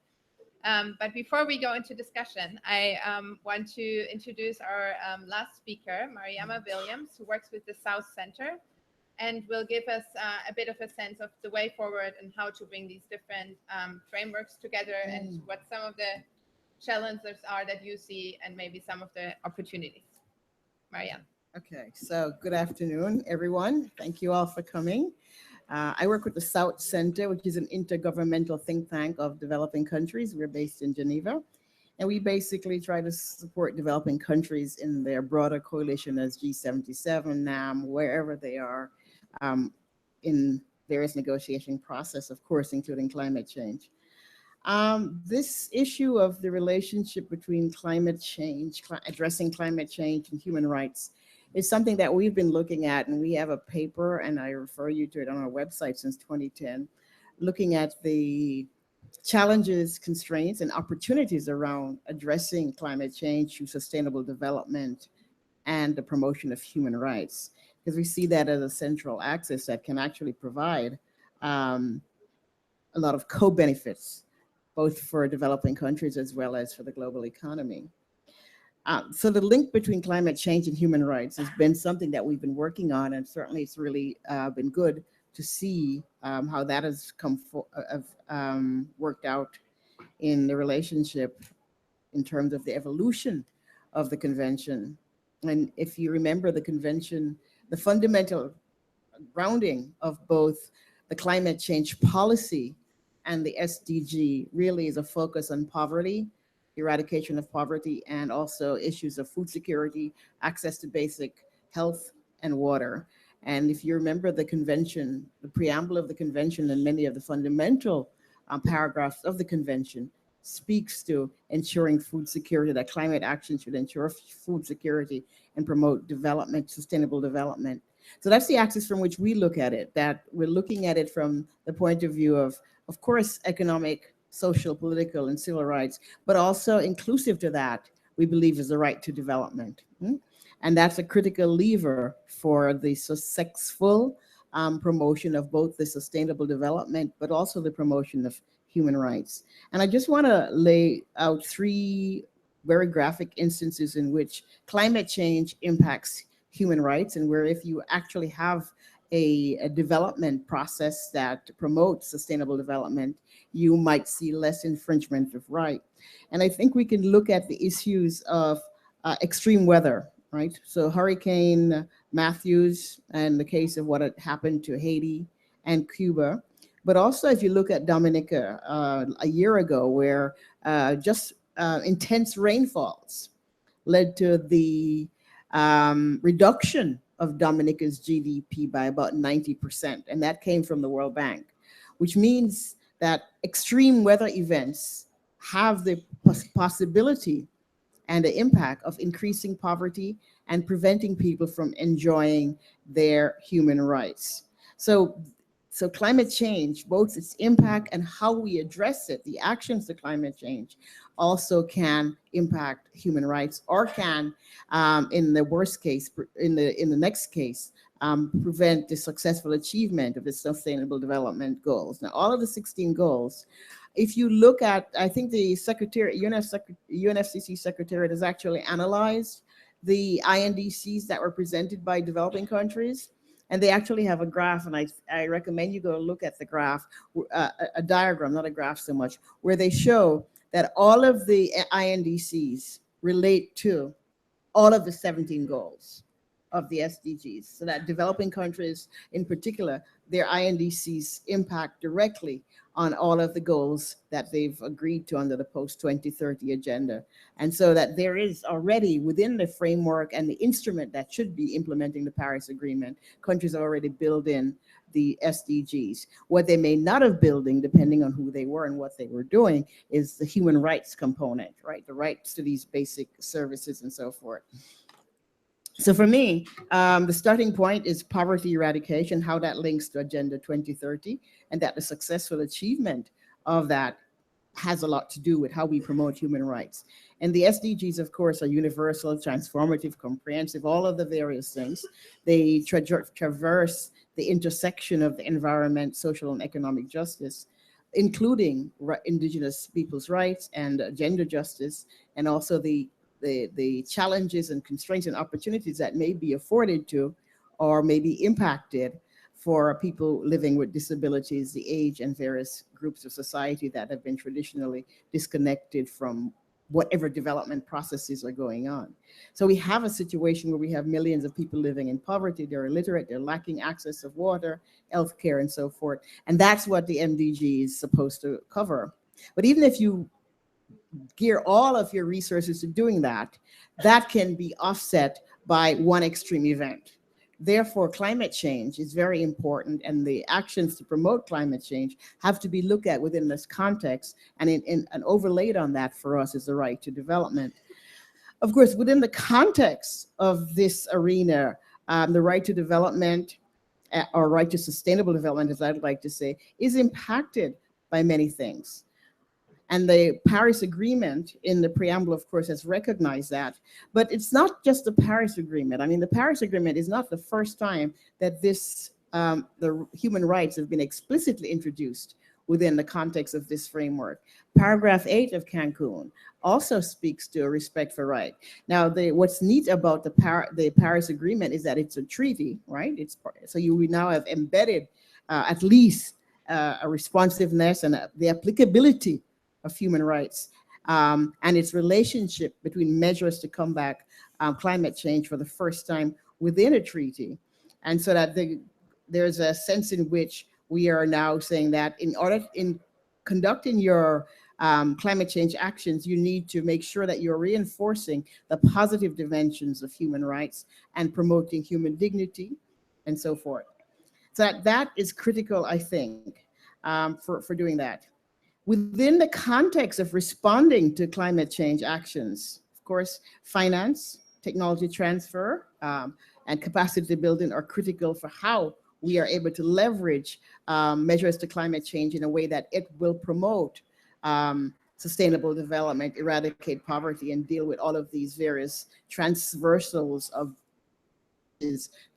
But before we go into discussion, I want to introduce our last speaker, Mariama Williams, who works with the South Center, and will give us a bit of a sense of the way forward and how to bring these different frameworks together and what some of the challenges are that you see and maybe some of the opportunities. Mariam. Okay, so good afternoon, everyone. Thank you all for coming. I work with the South Center, which is an intergovernmental think tank of developing countries. We're based in Geneva. And we basically try to support developing countries in their broader coalition as G77, NAM, wherever they are in various negotiation process, of course, including climate change. This issue of the relationship between climate change, addressing climate change and human rights is something that we've been looking at, and we have a paper, and I refer you to it on our website since 2010, looking at the challenges, constraints, and opportunities around addressing climate change through sustainable development and the promotion of human rights, because we see that as a central axis that can actually provide a lot of co-benefits, both for developing countries as well as for the global economy. So the link between climate change and human rights has been something that we've been working on, and certainly it's really been good to see how that has worked out in the relationship in terms of the evolution of the convention. And if you remember the convention, the fundamental grounding of both the climate change policy and the SDG really is a focus on poverty, eradication of poverty, and also issues of food security, access to basic health and water. And if you remember the convention, the preamble of the convention and many of the fundamental paragraphs of the convention speaks to ensuring food security, that climate action should ensure food security and promote development, sustainable development. So that's the axis from which we look at it, that we're looking at it from the point of view of course, economic, social, political, and civil rights, but also inclusive to that, we believe is the right to development. And that's a critical lever for the successful promotion of both the sustainable development, but also the promotion of human rights. And I just want to lay out three very graphic instances in which climate change impacts human rights, and where if you actually have a development process that promotes sustainable development, you might see less infringement of right. And I think we can look at the issues of extreme weather, right? So Hurricane Matthews and the case of what had happened to Haiti and Cuba. But also if you look at Dominica a year ago, where just intense rainfalls led to the reduction of Dominica's GDP by about 90%. And that came from the World Bank, which means that extreme weather events have the possibility and the impact of increasing poverty and preventing people from enjoying their human rights. So climate change, both its impact and how we address it, the actions to climate change, also can impact human rights, or can, in the worst case, in the next case, prevent the successful achievement of the Sustainable Development Goals. Now, all of the 16 goals, if you look at, I think the UNFCCC Secretariat has actually analyzed the INDCs that were presented by developing countries. And they actually have a graph, and I recommend you go look at the graph, a diagram, not a graph so much, where they show that all of the INDCs relate to all of the 17 goals of the SDGs, so that developing countries in particular, their INDCs impact directly on all of the goals that they've agreed to under the post-2030 agenda. And so that there is already within the framework and the instrument that should be implementing the Paris Agreement, countries have already built in the SDGs. What they may not have building, depending on who they were and what they were doing, is the human rights component, right? The rights to these basic services and so forth. So for me, the starting point is poverty eradication, how that links to Agenda 2030, and that the successful achievement of that has a lot to do with how we promote human rights. And the SDGs, of course, are universal, transformative, comprehensive, all of the various things. They traverse the intersection of the environment, social and economic justice, including indigenous people's rights and gender justice, and also the challenges and constraints and opportunities that may be afforded to or may be impacted for people living with disabilities, the age and various groups of society that have been traditionally disconnected from whatever development processes are going on. So we have a situation where we have millions of people living in poverty, they're illiterate, they're lacking access of water, healthcare, and so forth. And that's what the MDG is supposed to cover. But even if you gear all of your resources to doing that, that can be offset by one extreme event. Therefore, climate change is very important, and the actions to promote climate change have to be looked at within this context, and overlaid on that for us is the right to development. Of course, within the context of this arena, the right to development, or right to sustainable development, as I'd like to say, is impacted by many things. And the Paris Agreement in the preamble, of course, has recognized that. But it's not just the Paris Agreement. I mean, the Paris Agreement is not the first time that the human rights have been explicitly introduced within the context of this framework. Paragraph 8 of Cancun also speaks to a respect for right. Now, what's neat about the Paris Agreement is that it's a treaty, right? So we now have embedded at least a responsiveness and the applicability of human rights and its relationship between measures to combat climate change for the first time within a treaty. And so that there's a sense in which we are now saying that in conducting your climate change actions, you need to make sure that you're reinforcing the positive dimensions of human rights and promoting human dignity and so forth. So that is critical, I think, for doing that. Within the context of responding to climate change actions, of course, finance, technology transfer, and capacity building are critical for how we are able to leverage measures to climate change in a way that it will promote sustainable development, eradicate poverty, and deal with all of these various transversals of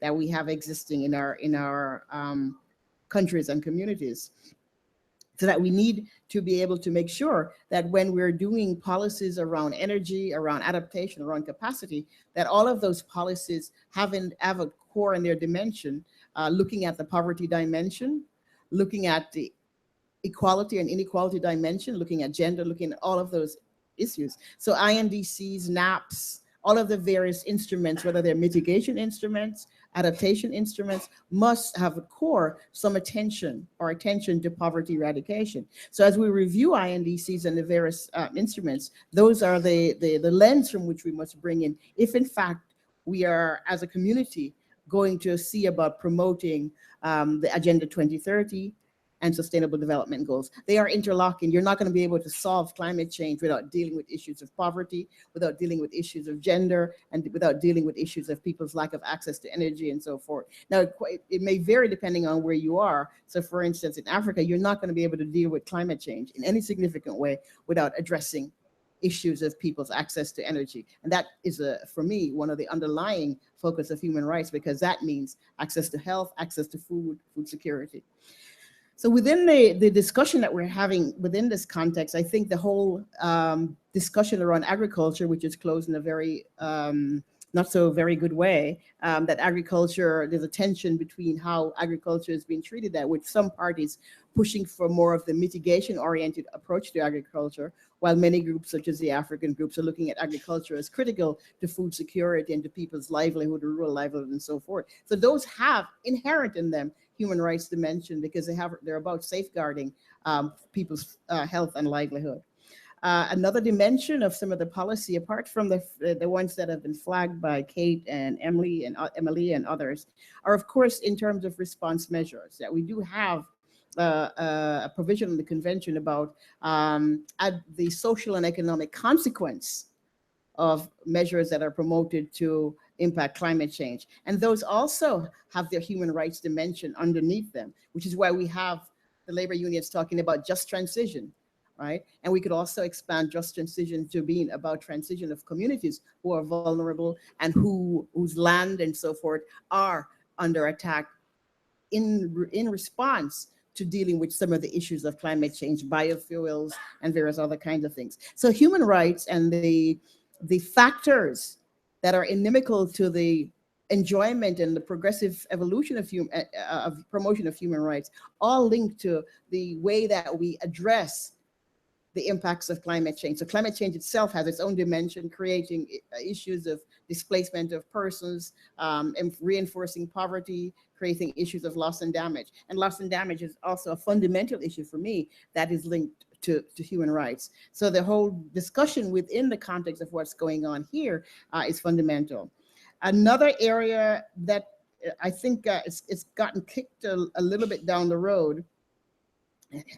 that we have existing in our countries and communities. So that we need to be able to make sure that when we're doing policies around energy, around adaptation, around capacity, that all of those policies have a core in their dimension, looking at the poverty dimension, looking at the equality and inequality dimension, looking at gender, looking at all of those issues. So INDCs, NAPs, all of the various instruments, whether they're mitigation instruments, adaptation instruments, must have a core some attention to poverty eradication. So as we review INDCs and the various instruments, those are the lens from which we must bring in, if in fact we are, as a community, going to see about promoting the Agenda 2030 and Sustainable Development Goals. They are interlocking. You're not going to be able to solve climate change without dealing with issues of poverty, without dealing with issues of gender, and without dealing with issues of people's lack of access to energy and so forth. Now, it may vary depending on where you are. So for instance, in Africa, you're not going to be able to deal with climate change in any significant way without addressing issues of people's access to energy. And that is, for me, one of the underlying focus of human rights, because that means access to health, access to food security. So within the discussion that we're having within this context, I think the whole discussion around agriculture, which is closed in a very not so very good way, that agriculture, there's a tension between how agriculture is being treated, that with some parties pushing for more of the mitigation-oriented approach to agriculture, while many groups, such as the African groups, are looking at agriculture as critical to food security and to people's livelihood, rural livelihood, and so forth. So those have inherent in them human rights dimension, because they're about safeguarding people's health and livelihood. Another dimension of some of the policy, apart from the ones that have been flagged by Kate and Emily and others, are of course in terms of response measures, that we do have a provision in the convention about the social and economic consequence of measures that are promoted to impact climate change. And those also have their human rights dimension underneath them, which is why we have the labor unions talking about just transition, right? And we could also expand just transition to being about transition of communities who are vulnerable and whose land and so forth are under attack in response to dealing with some of the issues of climate change, biofuels, and various other kinds of things. So human rights and the factors that are inimical to the enjoyment and the progressive evolution of promotion of human rights all linked to the way that we address the impacts of climate change. So climate change itself has its own dimension, creating issues of displacement of persons, and reinforcing poverty, creating issues of loss and damage. And loss and damage is also a fundamental issue for me that is linked to human rights. So the whole discussion within the context of what's going on here is fundamental. Another area that I think it's gotten kicked a little bit down the road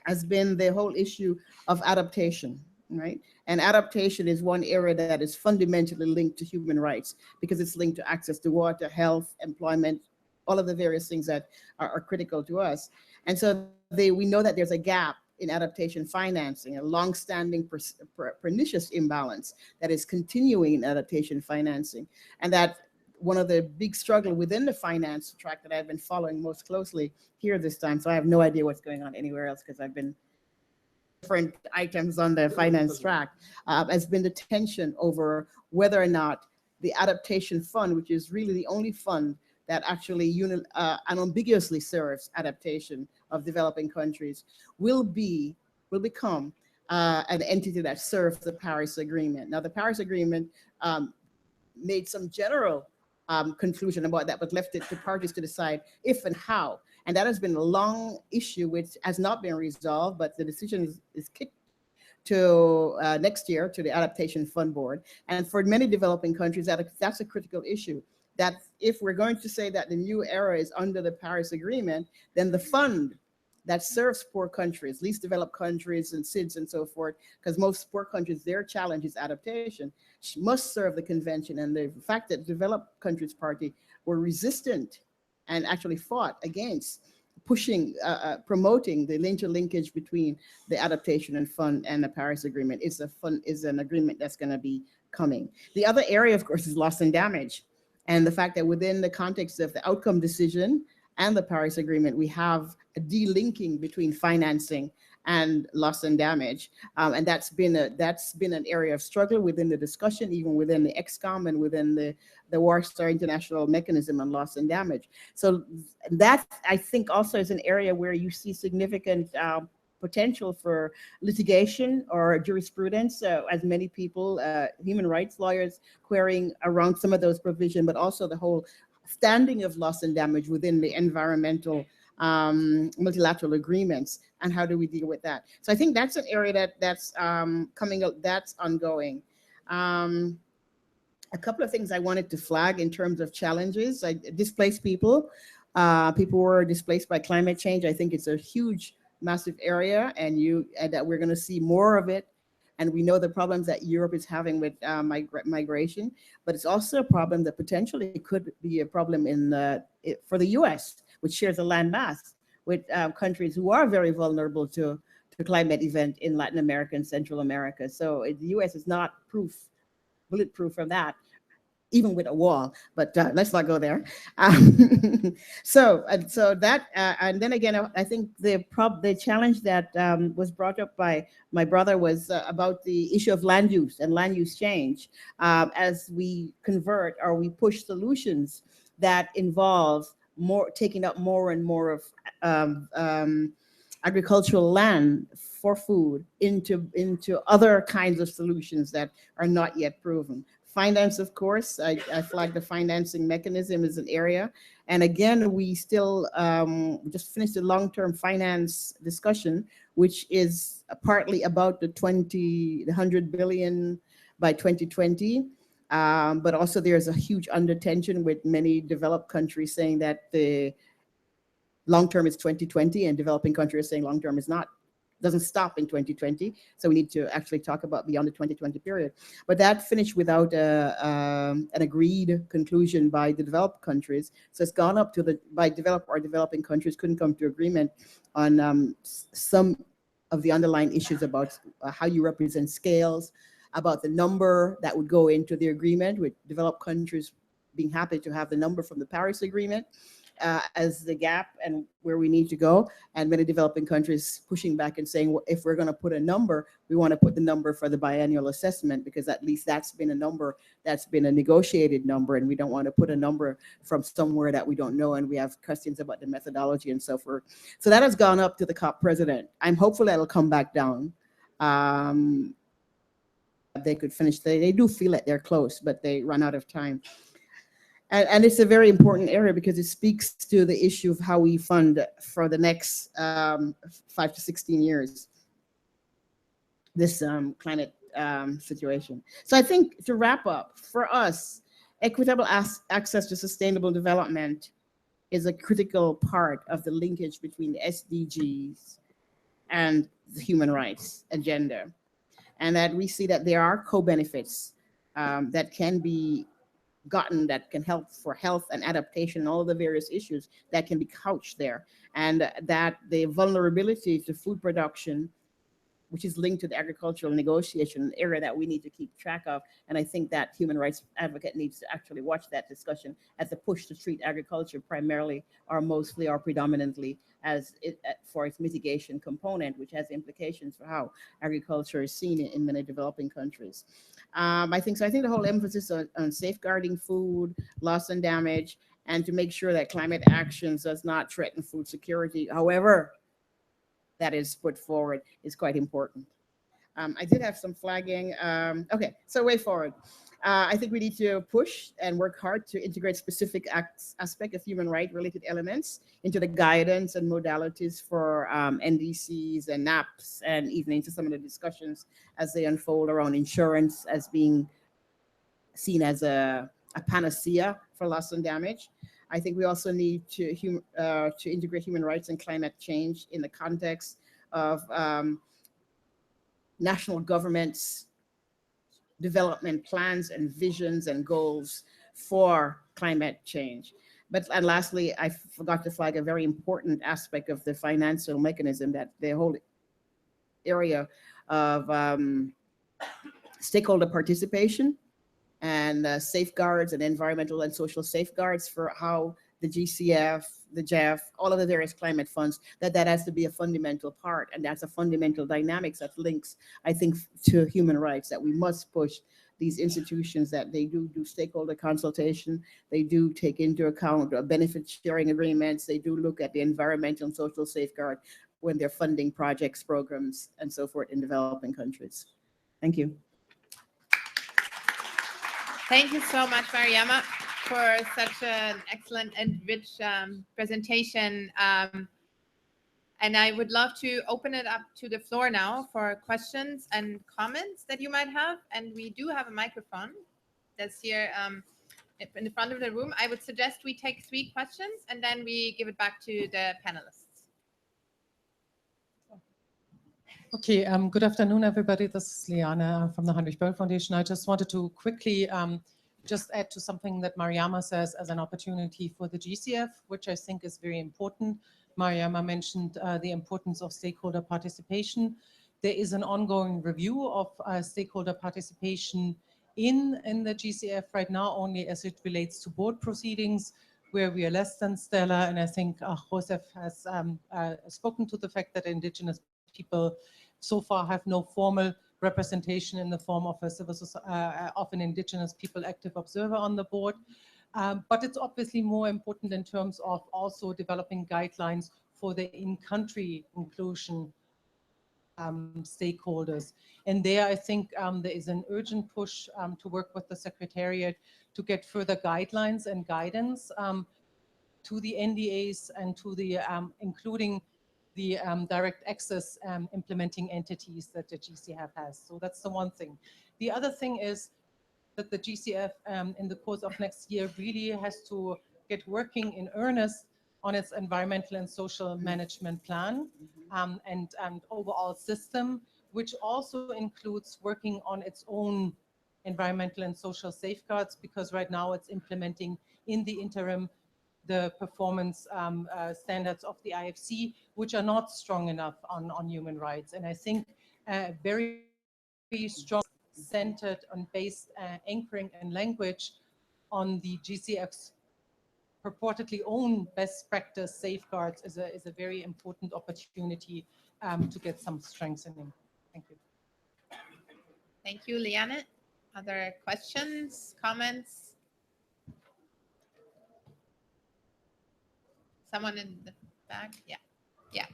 has been the whole issue of adaptation, right? And adaptation is one area that is fundamentally linked to human rights, because it's linked to access to water, health, employment, all of the various things that are critical to us. And so we know that there's a gap in adaptation financing, a long-standing pernicious imbalance that is continuing in adaptation financing. And that one of the big struggle within the finance track that I've been following most closely here this time, so I have no idea what's going on anywhere else because I've been different items on the finance track, has been the tension over whether or not the adaptation fund, which is really the only fund that actually unambiguously serves adaptation of developing countries, will become an entity that serves the Paris Agreement. Now, the Paris Agreement made some general conclusion about that, but left it to parties to decide if and how. And that has been a long issue which has not been resolved, but the decision is kicked to next year to the Adaptation Fund Board. And for many developing countries, that's a critical issue. That if we're going to say that the new era is under the Paris Agreement, then the fund that serves poor countries, least developed countries and SIDS and so forth, because most poor countries, their challenge is adaptation, must serve the convention. And the fact that the Developed Countries Party were resistant and actually fought against pushing, promoting the interlinkage between the adaptation and fund and the Paris Agreement is an agreement that's going to be coming. The other area, of course, is loss and damage. And the fact that within the context of the outcome decision and the Paris Agreement, we have a delinking between financing and loss and damage. And that's been an area of struggle within the discussion, even within the EXCOM and within the Warstar International Mechanism on Loss and Damage. So that, I think, also is an area where you see significant potential for litigation or jurisprudence, as many people, human rights lawyers, querying around some of those provisions, but also the whole standing of loss and damage within the environmental multilateral agreements, and how do we deal with that? So I think that's an area that's coming up, that's ongoing. A couple of things I wanted to flag in terms of challenges. Displaced people, people who are displaced by climate change. I think it's a huge, massive area, and that we're going to see more of it. And we know the problems that Europe is having with migration, but it's also a problem that potentially could be a problem for the US, which shares a land mass with countries who are very vulnerable to climate event in Latin America and Central America. So the US is not bulletproof from that. even with a wall, but let's not go there. So that, and then again, I think the challenge that was brought up by my brother was about the issue of land use and land use change as we convert or we push solutions that involve taking up more and more of agricultural land for food into other kinds of solutions that are not yet proven. Finance, of course, I flagged the financing mechanism as an area. And again, we still just finished a long-term finance discussion, which is partly about the 100 billion by 2020. But also there's a huge undertension with many developed countries saying that the long-term is 2020 and developing countries saying long-term is not, doesn't stop in 2020. So we need to actually talk about beyond the 2020 period. But that finished without an agreed conclusion by the developed countries. So it's gone up to developing countries couldn't come to agreement on some of the underlying issues about how you represent scales, about the number that would go into the agreement, with developed countries being happy to have the number from the Paris Agreement as the gap and where we need to go, and many developing countries pushing back and saying, well, if we're going to put a number, we want to put the number for the biannual assessment, because at least that's been a number that's been a negotiated number, and we don't want to put a number from somewhere that we don't know, and we have questions about the methodology and so forth. So that has gone up to the COP president. I'm hopeful that'll come back down. They could finish. They do feel like they're close, but they run out of time. And it's a very important area because it speaks to the issue of how we fund for the next 5 to 16 years this climate situation. So I think to wrap up, for us, equitable access to sustainable development is a critical part of the linkage between the SDGs and the human rights agenda. And that we see that there are co-benefits that can be gotten that can help for health and adaptation and all of the various issues that can be couched there. And that the vulnerability to food production, which is linked to the agricultural negotiation, an area that we need to keep track of. And I think that human rights advocate needs to actually watch that discussion as a push to treat agriculture primarily or mostly or predominantly as for its mitigation component, which has implications for how agriculture is seen in many developing countries. I think the whole emphasis on safeguarding food, loss and damage, and to make sure that climate actions does not threaten food security, however that is put forward, is quite important. I did have some flagging. Okay, so way forward. I think we need to push and work hard to integrate specific aspect of human right related elements into the guidance and modalities for NDCs and NAPs, and even into some of the discussions as they unfold around insurance as being seen as a panacea for loss and damage. I think we also need to integrate human rights and climate change in the context of national governments' development plans and visions and goals for climate change. And lastly, I forgot to flag a very important aspect of the financial mechanism, that the whole area of stakeholder participation and safeguards and environmental and social safeguards for how the GCF, the JEF, all of the various climate funds, that has to be a fundamental part. And that's a fundamental dynamics that links, I think, to human rights, that we must push these institutions, that they do stakeholder consultation, they do take into account benefit sharing agreements, they do look at the environmental and social safeguard when they're funding projects, programs, and so forth in developing countries. Thank you. Thank you so much, Mariama, for such an excellent and rich presentation. And I would love to open it up to the floor now for questions and comments that you might have. And we do have a microphone that's here in the front of the room. I would suggest we take 3 questions and then we give it back to the panelists. Okay, good afternoon, everybody. This is Liana from the Heinrich Böll Foundation. I just wanted to quickly just add to something that Mariama says as an opportunity for the GCF, which I think is very important. Mariama mentioned the importance of stakeholder participation. There is an ongoing review of stakeholder participation in the GCF right now only as it relates to board proceedings, where we are less than stellar. And I think Josef has spoken to the fact that indigenous people so far have no formal representation in the form of of an indigenous people active observer on the board. But it's obviously more important in terms of also developing guidelines for the in-country inclusion stakeholders. And there, I think there is an urgent push to work with the Secretariat to get further guidelines and guidance to the NDAs and to the including the direct access implementing entities that the GCF has. So that's the one thing. The other thing is that the GCF in the course of next year really has to get working in earnest on its environmental and social management plan and overall system, which also includes working on its own environmental and social safeguards, because right now it's implementing in the interim the performance standards of the IFC, which are not strong enough on human rights. And I think very strong centered on based anchoring and language on the GCF's purportedly own best practice safeguards is a very important opportunity to get some strengthening. Thank you. Thank you, Liane. Other questions, comments? Someone in the back? Yeah. Yeah.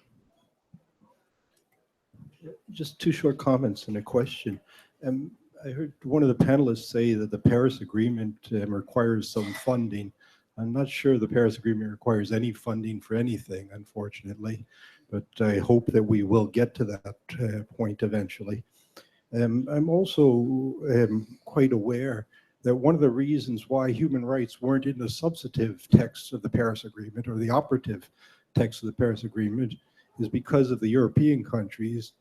Just two short comments and a question. I heard one of the panelists say that the Paris Agreement requires some funding. I'm not sure the Paris Agreement requires any funding for anything, unfortunately, but I hope that we will get to that point eventually. I'm also quite aware that one of the reasons why human rights weren't in the substantive text of the Paris Agreement or the operative text of the Paris Agreement is because of the European countries'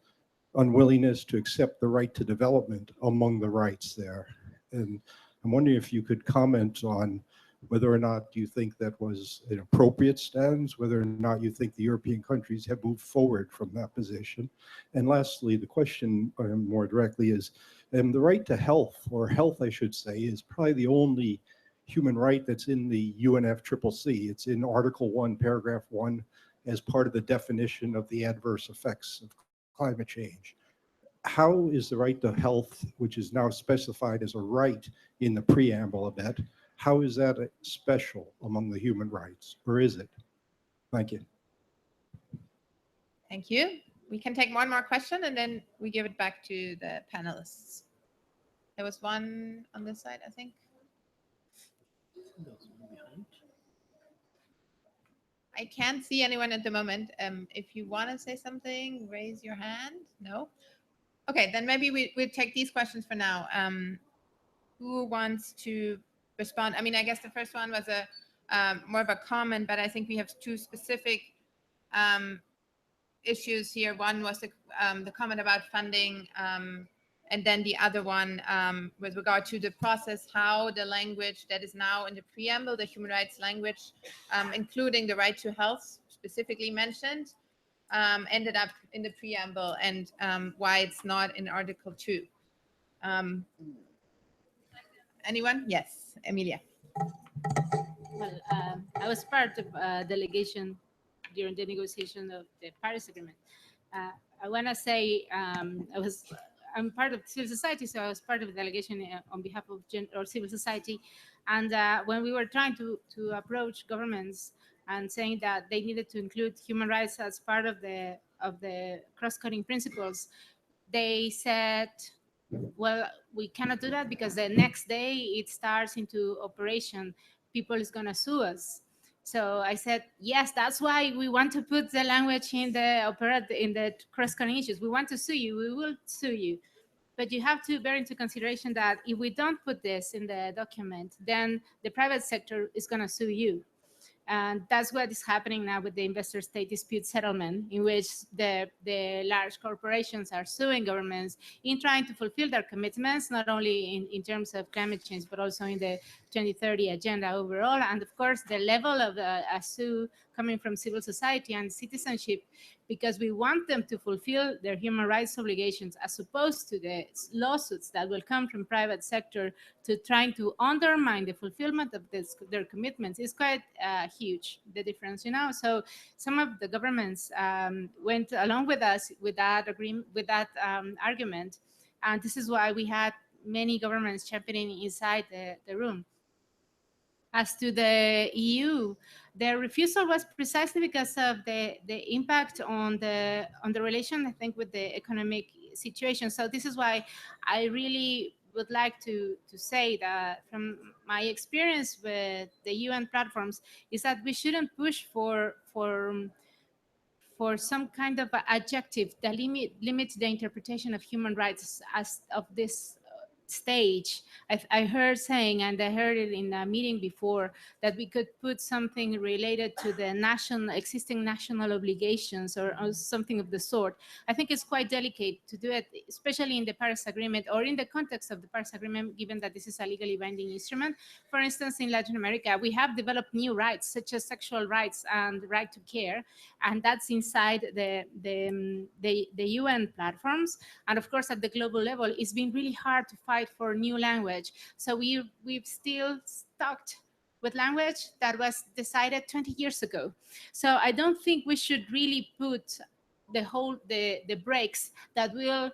unwillingness to accept the right to development among the rights there. And I'm wondering if you could comment on whether or not you think that was an appropriate stance, whether or not you think the European countries have moved forward from that position. And lastly, the question more directly is, the right to health, or health I should say, is probably the only human right that's in the UNFCCC. It's in Article 1, Paragraph 1, as part of the definition of the adverse effects of climate change. How is the right to health, which is now specified as a right in the preamble of that, how is that special among the human rights, or is it? Thank you. Thank you. We can take one more question and then we give it back to the panelists. There was one on this side, I think. I can't see anyone at the moment. If you want to say something, raise your hand. No? Okay, then maybe we'll take these questions for now. Who wants to respond? I mean, I guess the first one was a more of a comment, but I think we have two specific issues here. One was the comment about funding, and then the other one with regard to the process, how the language that is now in the preamble, the human rights language, including the right to health specifically mentioned, ended up in the preamble, and why it's not in Article 2. Anyone? Yes, Emilia. Well, I was part of a delegation during the negotiation of the Paris Agreement. I want to say I'm part of civil society, so I was part of the delegation on behalf of civil society. And when we were trying to approach governments and saying that they needed to include human rights as part of the cross-cutting principles, they said, well, we cannot do that because the next day it starts into operation. People is going to sue us. So I said, yes, that's why we want to put the language in the cross-cutting issues. We want to sue you. We will sue you. But you have to bear into consideration that if we don't put this in the document, then the private sector is going to sue you. And that's what is happening now with the investor-state dispute settlement, in which the large corporations are suing governments in trying to fulfill their commitments, not only in terms of climate change, but also in the 2030 agenda overall, and of course the level of ASU coming from civil society and citizenship, because we want them to fulfill their human rights obligations, as opposed to the lawsuits that will come from private sector to trying to undermine the fulfillment of their commitments, is quite huge, the difference, you know. So some of the governments went along with us with that agreement, with that argument, and this is why we had many governments championing inside the room. As to the EU, their refusal was precisely because of the impact on the relation, I think, with the economic situation. So this is why I really would like to say that from my experience with the UN platforms is that we shouldn't push for some kind of adjective that limits the interpretation of human rights as of this stage. I heard saying, and I heard it in a meeting before, that we could put something related to the existing national obligations or something of the sort. I think it's quite delicate to do it, especially in the Paris Agreement or in the context of the Paris Agreement, given that this is a legally binding instrument. For instance, in Latin America, we have developed new rights, such as sexual rights and right to care, and that's inside the UN platforms. And of course, at the global level, it's been really hard to fight for new language. So we've still stuck with language that was decided 20 years ago. So I don't think we should really put the brakes that will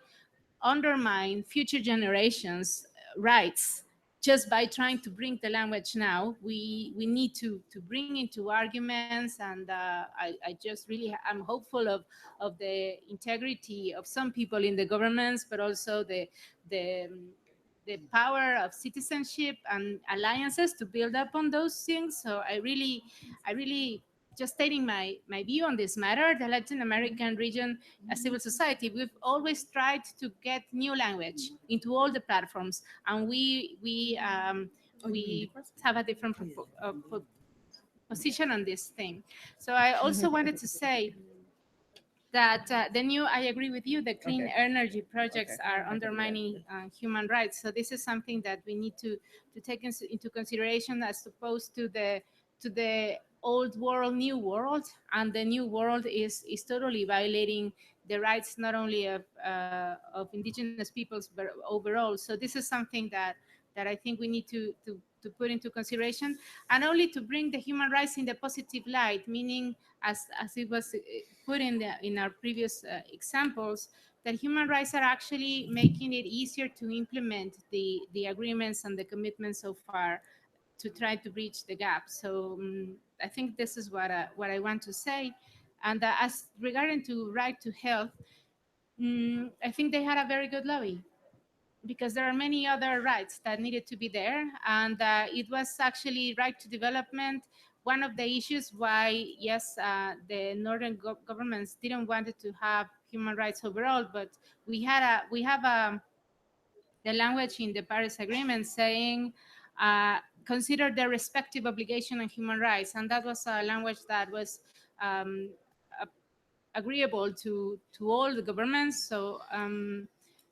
undermine future generations' rights just by trying to bring the language now. We need to bring into arguments, and I just really I'm hopeful of the integrity of some people in the governments, but also the power of citizenship and alliances to build up on those things. So I really just stating my view on this matter. The Latin American region, as civil society, we've always tried to get new language into all the platforms, and we have a different position on this thing. So I also wanted to say that I agree with you, the clean energy projects are undermining human rights. So this is something that we need to take into consideration, as opposed to the old world, new world. And the new world is totally violating the rights not only of indigenous peoples, but overall. So this is something that I think we need to put into consideration, and only to bring the human rights in the positive light, meaning as it was put in our previous examples, that human rights are actually making it easier to implement the agreements and the commitments so far, to try to bridge the gap. So I think this is what I want to say. And as regarding to right to health, I think they had a very good lobby, because there are many other rights that needed to be there. And it was actually right to development. One of the issues why, yes, the northern governments didn't want to have human rights overall, but we have the language in the Paris Agreement saying, consider their respective obligation on human rights. And that was a language that was agreeable to all the governments. So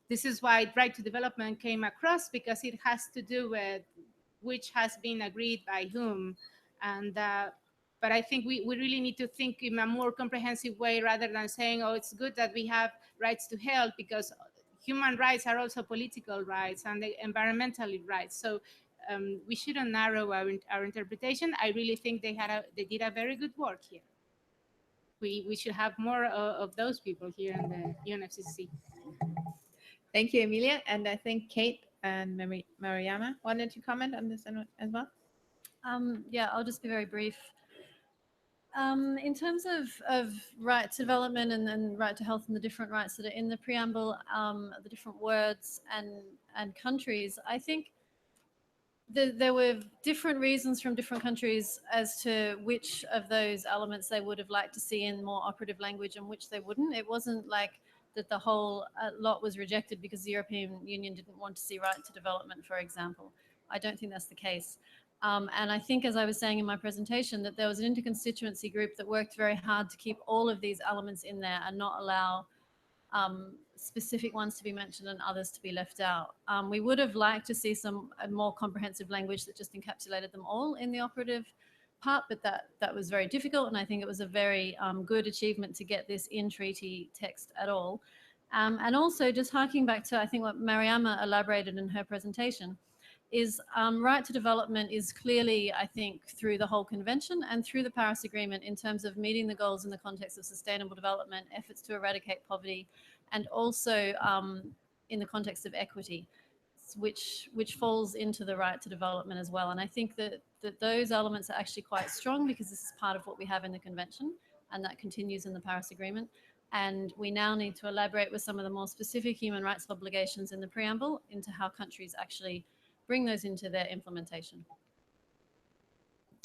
this is why right to development came across, because it has to do with which has been agreed by whom. And but I think we really need to think in a more comprehensive way, rather than saying, oh, it's good that we have rights to health, because human rights are also political rights and the environmental rights. So we shouldn't narrow our interpretation. I really think they did a very good work here. We should have more of those people here in the UNFCCC. Thank you, Emilia. And I think Kate and Mariama wanted to comment on this as well. Yeah, I'll just be very brief. In terms of right to development and right to health and the different rights that are in the preamble, the different words and countries, I think there were different reasons from different countries as to which of those elements they would have liked to see in more operative language and which they wouldn't. It wasn't like that the whole lot was rejected because the European Union didn't want to see right to development, for example. I don't think that's the case. And I think, as I was saying in my presentation, that there was an interconstituency group that worked very hard to keep all of these elements in there and not allow specific ones to be mentioned and others to be left out. We would have liked to see a more comprehensive language that just encapsulated them all in the operative part, but that was very difficult, and I think it was a very good achievement to get this in treaty text at all. And also just harking back to, I think, what Mariama elaborated in her presentation, is right to development is clearly, I think, through the whole convention and through the Paris Agreement in terms of meeting the goals in the context of sustainable development, efforts to eradicate poverty, and also in the context of equity, which falls into the right to development as well. And I think that those elements are actually quite strong, because this is part of what we have in the convention, and that continues in the Paris Agreement. And we now need to elaborate with some of the more specific human rights obligations in the preamble into how countries actually bring those into their implementation.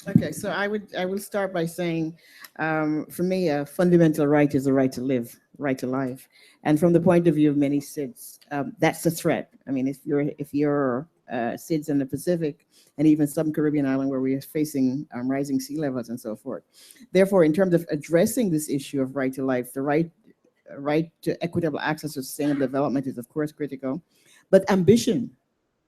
Okay, so I will start by saying, for me, a fundamental right is the right to live, right to life, and from the point of view of many SIDS, that's a threat. I mean, if you're SIDS in the Pacific and even some Caribbean island where we are facing rising sea levels and so forth. Therefore, in terms of addressing this issue of right to life, the right to equitable access to sustainable development is of course critical, but ambition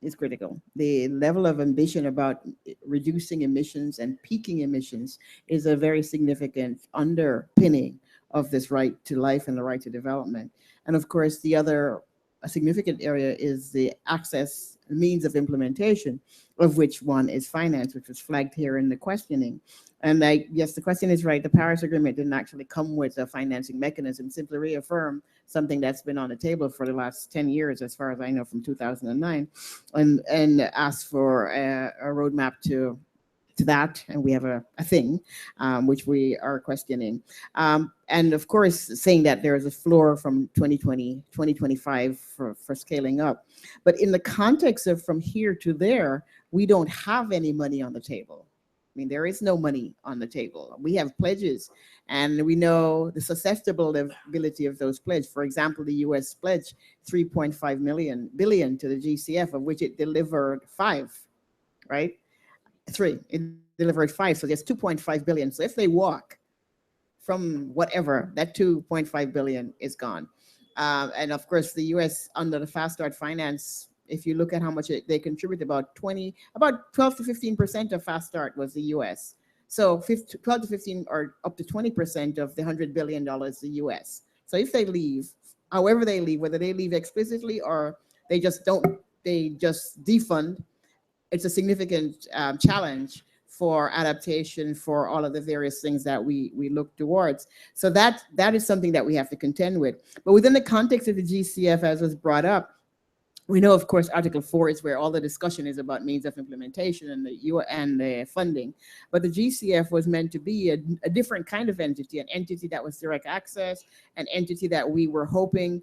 is critical. The level of ambition about reducing emissions and peaking emissions is a very significant underpinning of this right to life and the right to development. And of course, the other significant area is the access means of implementation, of which one is finance, which was flagged here in the questioning. And yes, the question is right. The Paris Agreement didn't actually come with a financing mechanism, simply reaffirm something that's been on the table for the last 10 years, as far as I know, from 2009, and ask for a roadmap to that, and we have a thing which we are questioning. And of course, saying that there is a floor from 2020, 2025 for scaling up. But in the context of from here to there, we don't have any money on the table. I mean, there is no money on the table. We have pledges, and we know the susceptibility of those pledges. For example, the US pledged $3.5 billion to the GCF, of which it delivered 5, right? 3, it delivered 5, so there's 2.5 billion. So if they walk from whatever, that 2.5 billion is gone. And of course, the US under the Fast Start Finance, if you look at how much they contribute, about 12 to 15% of Fast Start was the US. So 12 to 15 or up to 20% of the $100 billion the US. So if they leave, however they leave, whether they leave explicitly or they just defund, it's a significant challenge for adaptation for all of the various things that we look towards. So that is something that we have to contend with. But within the context of the GCF, as was brought up, we know, of course, Article 4 is where all the discussion is about means of implementation and the funding. But the GCF was meant to be a different kind of entity, an entity that was direct access, an entity that we were hoping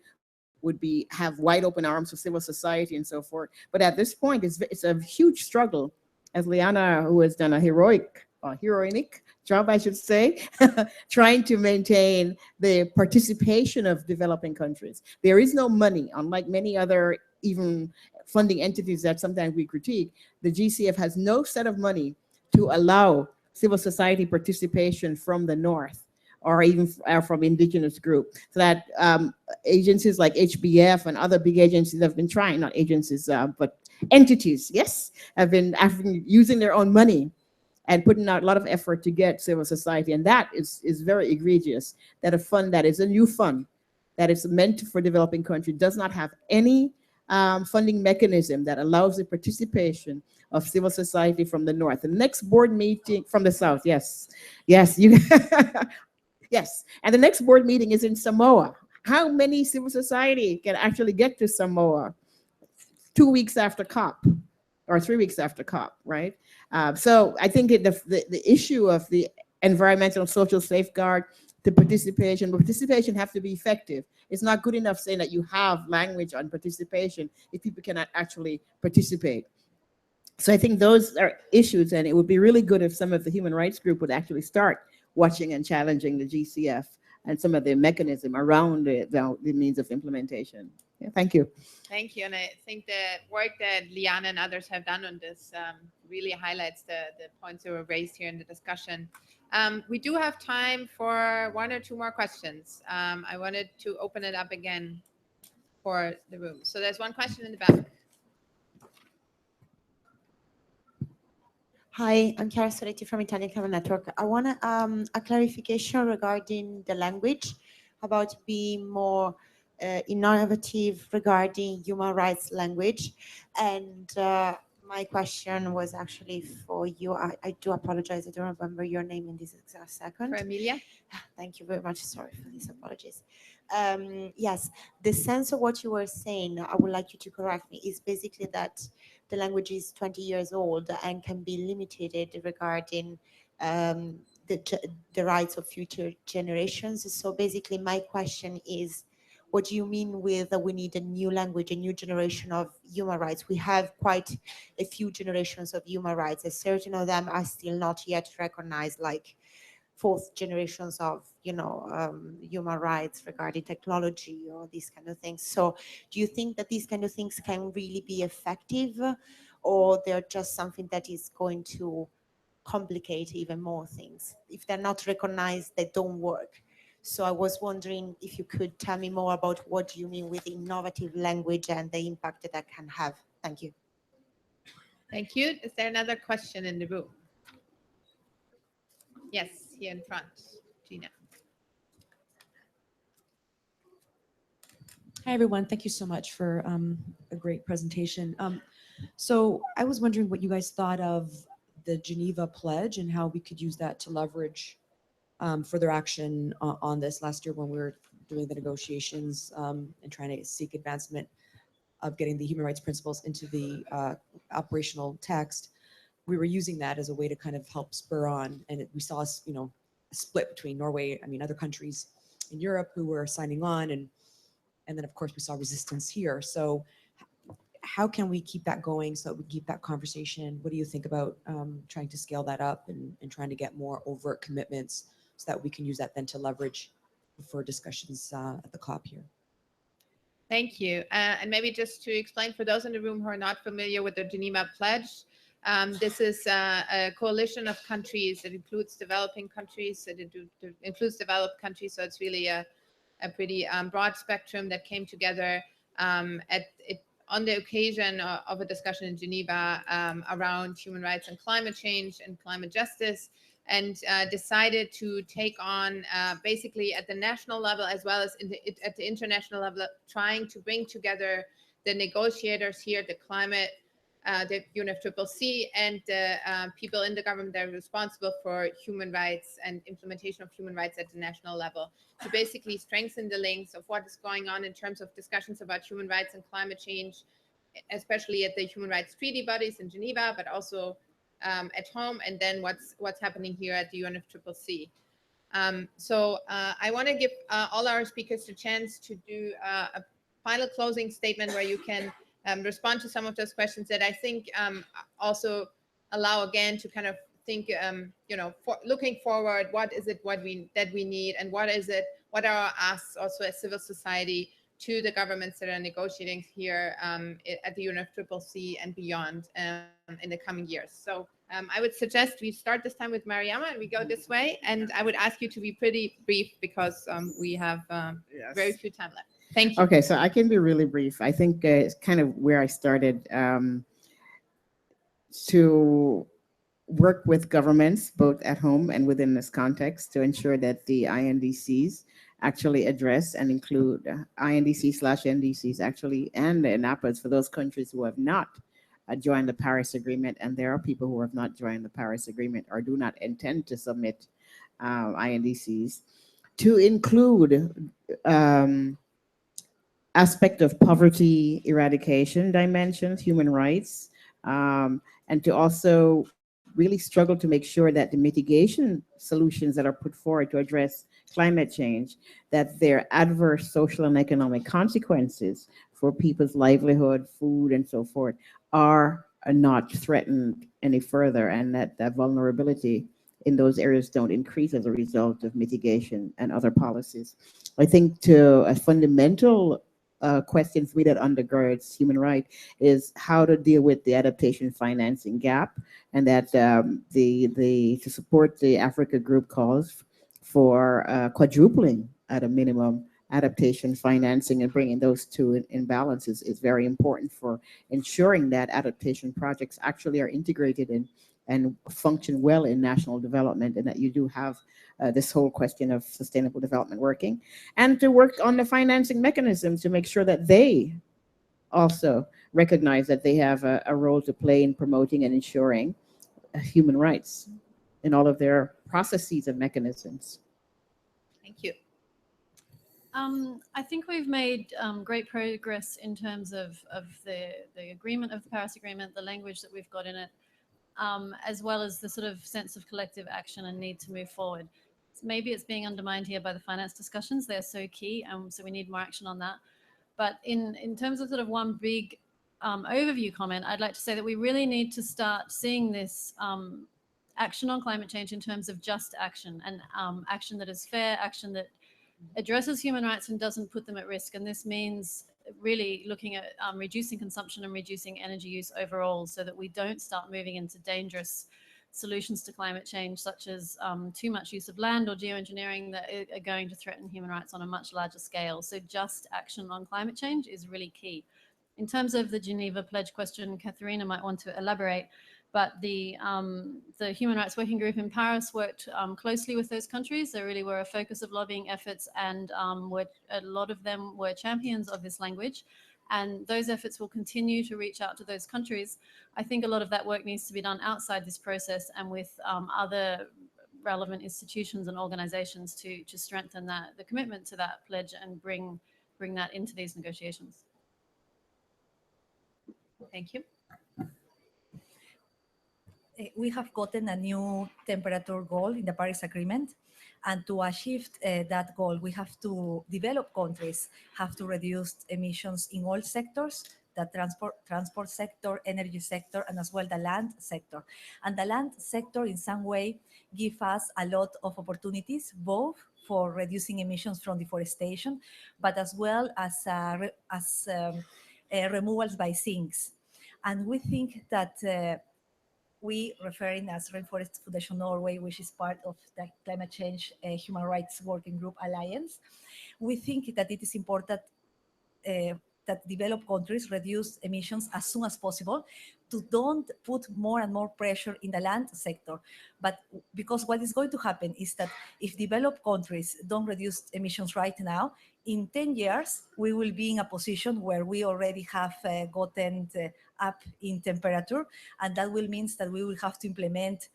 would have wide open arms for civil society and so forth. But at this point, it's a huge struggle, as Liana, who has done a heroic job, I should say, trying to maintain the participation of developing countries. There is no money, unlike many other even funding entities that sometimes we critique. The GCF has no set of money to allow civil society participation from the North, or even from indigenous group. So that agencies like HBF and other big agencies have been trying, not agencies, but entities, yes, have been using their own money and putting out a lot of effort to get civil society. And that is very egregious, that a fund that is a new fund, that is meant for developing countries, does not have any funding mechanism that allows the participation of civil society from the North. The next board meeting from the South, yes, you yes, and the next board meeting is in Samoa. How many civil society can actually get to Samoa 2 weeks after COP or 3 weeks after COP, right? So I think the issue of the environmental and social safeguard, the participation have to be effective. It's not good enough saying that you have language on participation if people cannot actually participate. So I think those are issues, and it would be really good if some of the human rights group would actually start watching and challenging the GCF and some of the mechanism around the means of implementation. Yeah, thank you. Thank you. And I think the work that Liana and others have done on this really highlights the points that were raised here in the discussion. We do have time for one or two more questions. I wanted to open it up again for the room. So there's one question in the back. Hi, I'm Chiara Soretti from Italian Climate Network. I want a clarification regarding the language, about being more innovative regarding human rights language. And my question was actually for you. I do apologize. I don't remember your name in this exact second. For Emilia. Thank you very much. Sorry for these apologies. Yes, the sense of what you were saying, I would like you to correct me, is basically that the language is 20 years old and can be limited regarding the rights of future generations. So basically my question is, what do you mean with we need a new language, a new generation of human rights? We have quite a few generations of human rights, and certain of them are still not yet recognized, like fourth generations of, human rights regarding technology or these kind of things. So do you think that these kind of things can really be effective, or they're just something that is going to complicate even more things? If they're not recognized, they don't work. So I was wondering if you could tell me more about what you mean with innovative language and the impact that that can have. Thank you. Thank you. Is there another question in the room? Yes, here in front, Gina. Hi, everyone. Thank you so much for a great presentation. So I was wondering what you guys thought of the Dyneema Pledge and how we could use that to leverage further action on this. Last year when we were doing the negotiations and trying to seek advancement of getting the human rights principles into the operational text, we were using that as a way to kind of help spur on, and we saw, a split between Norway, other countries in Europe who were signing on, and then of course we saw resistance here. So how can we keep that going so that we keep that conversation? What do you think about trying to scale that up and trying to get more overt commitments so that we can use that then to leverage for discussions at the COP here? Thank you. And maybe just to explain for those in the room who are not familiar with the Dyneema Pledge, this is a coalition of countries that includes developing countries, that includes developed countries. So it's really a pretty broad spectrum that came together on the occasion of a discussion in Geneva around human rights and climate change and climate justice, and decided to take on basically at the national level as well as at the international level, trying to bring together the negotiators here, the UNFCCC, and the people in the government that are responsible for human rights and implementation of human rights at the national level, to basically strengthen the links of what is going on in terms of discussions about human rights and climate change, especially at the human rights treaty bodies in Geneva, but also at home, and then what's happening here at the UNFCCC. So I want to give all our speakers a chance to do a final closing statement where you can respond to some of those questions that I think also allow again to kind of think, looking forward, what is it that we need, and what are our asks also as civil society to the governments that are negotiating here at the UNFCCC and beyond in the coming years. So I would suggest we start this time with Mariama and we go this way, and I would ask you to be pretty brief because we have very few time left. Thank you. Okay, so I can be really brief. I think it's kind of where I started, to work with governments, both at home and within this context, to ensure that the INDCs actually address and include INDC/NDCs actually, and the NAPAs for those countries who have not joined the Paris Agreement, and there are people who have not joined the Paris Agreement or do not intend to submit INDCs, to include aspect of poverty eradication dimensions, human rights, and to also really struggle to make sure that the mitigation solutions that are put forward to address climate change, that their adverse social and economic consequences for people's livelihood, food, and so forth are not threatened any further, and that vulnerability in those areas don't increase as a result of mitigation and other policies. I think to a fundamental question 3 that undergirds human rights is how to deal with the adaptation financing gap, and that to support the Africa group calls for quadrupling at a minimum adaptation financing and bringing those two in balance is very important for ensuring that adaptation projects actually are integrated in and function well in national development, and that you do have this whole question of sustainable development working, and to work on the financing mechanisms to make sure that they also recognize that they have a role to play in promoting and ensuring human rights in all of their processes and mechanisms. Thank you. I think we've made great progress in terms of the agreement of the Paris Agreement, the language that we've got in it, as well as the sort of sense of collective action and need to move forward. Maybe it's being undermined here by the finance discussions. They're so key, so we need more action on that. But in terms of sort of one big overview comment, I'd like to say that we really need to start seeing this action on climate change in terms of just action, and action that is fair, action that addresses human rights and doesn't put them at risk. And this means really looking at reducing consumption and reducing energy use overall, so that we don't start moving into dangerous solutions to climate change, such as too much use of land or geoengineering that are going to threaten human rights on a much larger scale. So just action on climate change is really key. In terms of the Geneva Pledge question, Katharina might want to elaborate, but the Human Rights Working Group in Paris worked closely with those countries. There really were a focus of lobbying efforts, and a lot of them were champions of this language. And those efforts will continue to reach out to those countries. I think a lot of that work needs to be done outside this process and with other relevant institutions and organizations to strengthen the commitment to that pledge and bring that into these negotiations. Thank you. We have gotten a new temperature goal in the Paris Agreement, and to achieve that goal, we have to develop countries have to reduce emissions in all sectors: the transport sector, energy sector, and as well the land sector. And the land sector, in some way, give us a lot of opportunities, both for reducing emissions from deforestation, but as well as removals by sinks. And we think that we, referring as Rainforest Foundation Norway, which is part of the Climate Change Human Rights Working Group Alliance, we think that it is important that developed countries reduce emissions as soon as possible, to don't put more and more pressure in the land sector. But because what is going to happen is that if developed countries don't reduce emissions right now, in 10 years, we will be in a position where we already have gotten up in temperature, and that will mean that we will have to implement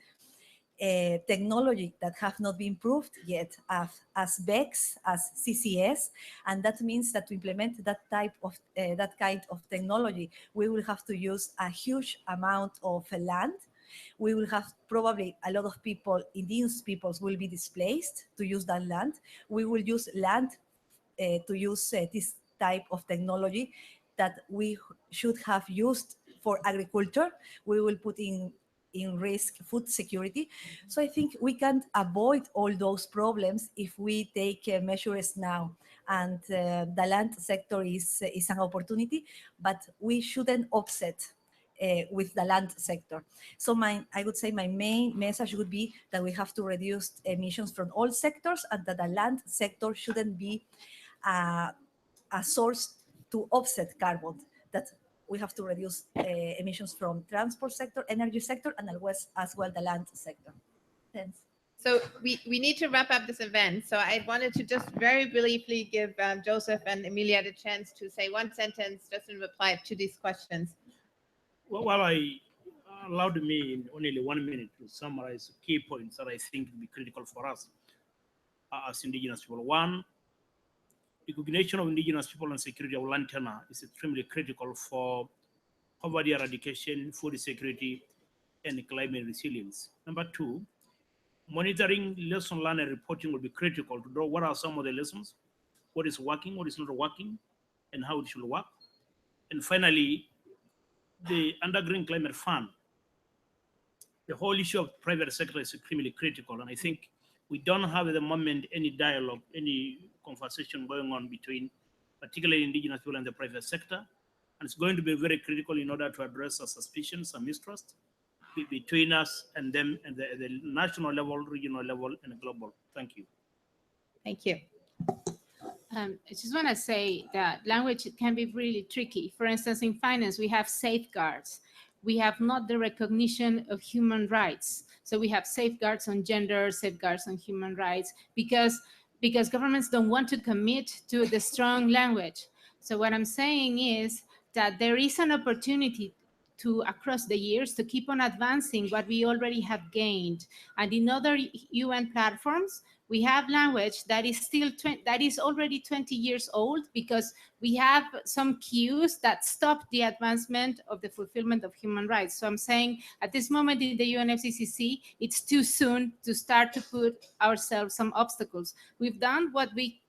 technology that have not been proved yet, as BECS, as CCS, and that means that to implement that kind of technology, we will have to use a huge amount of land. We will have probably a lot of people, indigenous peoples, will be displaced to use that land. We will use land to use this type of technology that we should have used for agriculture. We will put in risk food security. So I think we can avoid all those problems if we take measures now. And the land sector is an opportunity, but we shouldn't offset with the land sector. So I would say my main message would be that we have to reduce emissions from all sectors, and that the land sector shouldn't be a source to offset carbon. That we have to reduce emissions from transport sector, energy sector, and as well the land sector. Thanks. So we need to wrap up this event. So I wanted to just very briefly give Joseph and Emilia the chance to say one sentence just in reply to these questions. Well, I allowed me in only 1 minute to summarize key points that I think will be critical for us as indigenous people. One, recognition of indigenous people and security of land tenure is extremely critical for poverty eradication, food security, and climate resilience. Number two, monitoring lesson learned and reporting will be critical to know what are some of the lessons, what is working, what is not working, and how it should work. And finally, the underground climate fund. The whole issue of private sector is extremely critical, and I think we don't have at the moment any dialogue, any conversation going on between particularly indigenous people and the private sector. And it's going to be very critical in order to address our suspicions and mistrust between us and them at the national level, regional level, and global. Thank you. Thank you. I just want to say that language can be really tricky. For instance, in finance, we have safeguards. We have not the recognition of human rights. So we have safeguards on gender, safeguards on human rights, because governments don't want to commit to the strong language. So what I'm saying is that there is an opportunity to, across the years, to keep on advancing what we already have gained. And in other UN platforms, we have language that is still that is already 20 years old, because we have some cues that stop the advancement of the fulfillment of human rights. So I'm saying at this moment in the UNFCCC, it's too soon to start to put ourselves some obstacles. We've done what we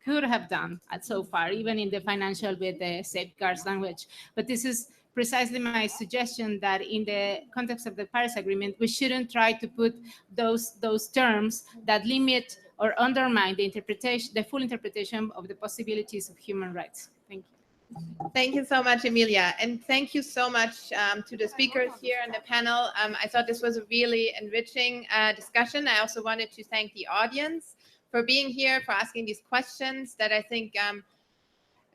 could have done so far, even in the financial with the safeguards language. But this is precisely my suggestion, that in the context of the Paris Agreement, we shouldn't try to put those terms that limit or undermine the interpretation, the full interpretation of the possibilities of human rights. Thank you. Thank you so much, Emilia. And thank you so much to the speakers here on the panel. I thought this was a really enriching discussion. I also wanted to thank the audience for being here, for asking these questions that I think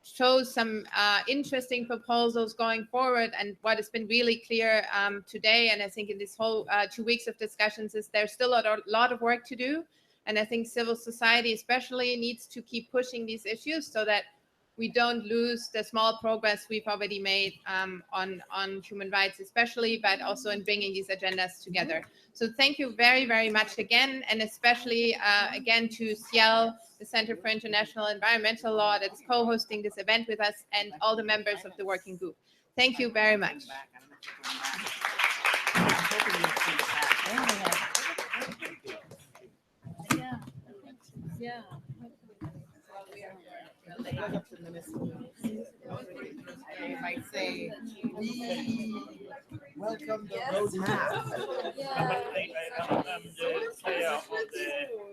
shows some interesting proposals going forward. And what has been really clear today, and I think in this whole 2 weeks of discussions, is there's still a lot of work to do. And I think civil society especially needs to keep pushing these issues so that we don't lose the small progress we've already made on human rights especially, but also in bringing these agendas together. So thank you very, very much again, and especially again to CIEL, the Center for International Environmental Law, that's co-hosting this event with us, and all the members of the working group. Thank you very much. Yeah. I might say, we welcome the roadmap. I'm the chair of the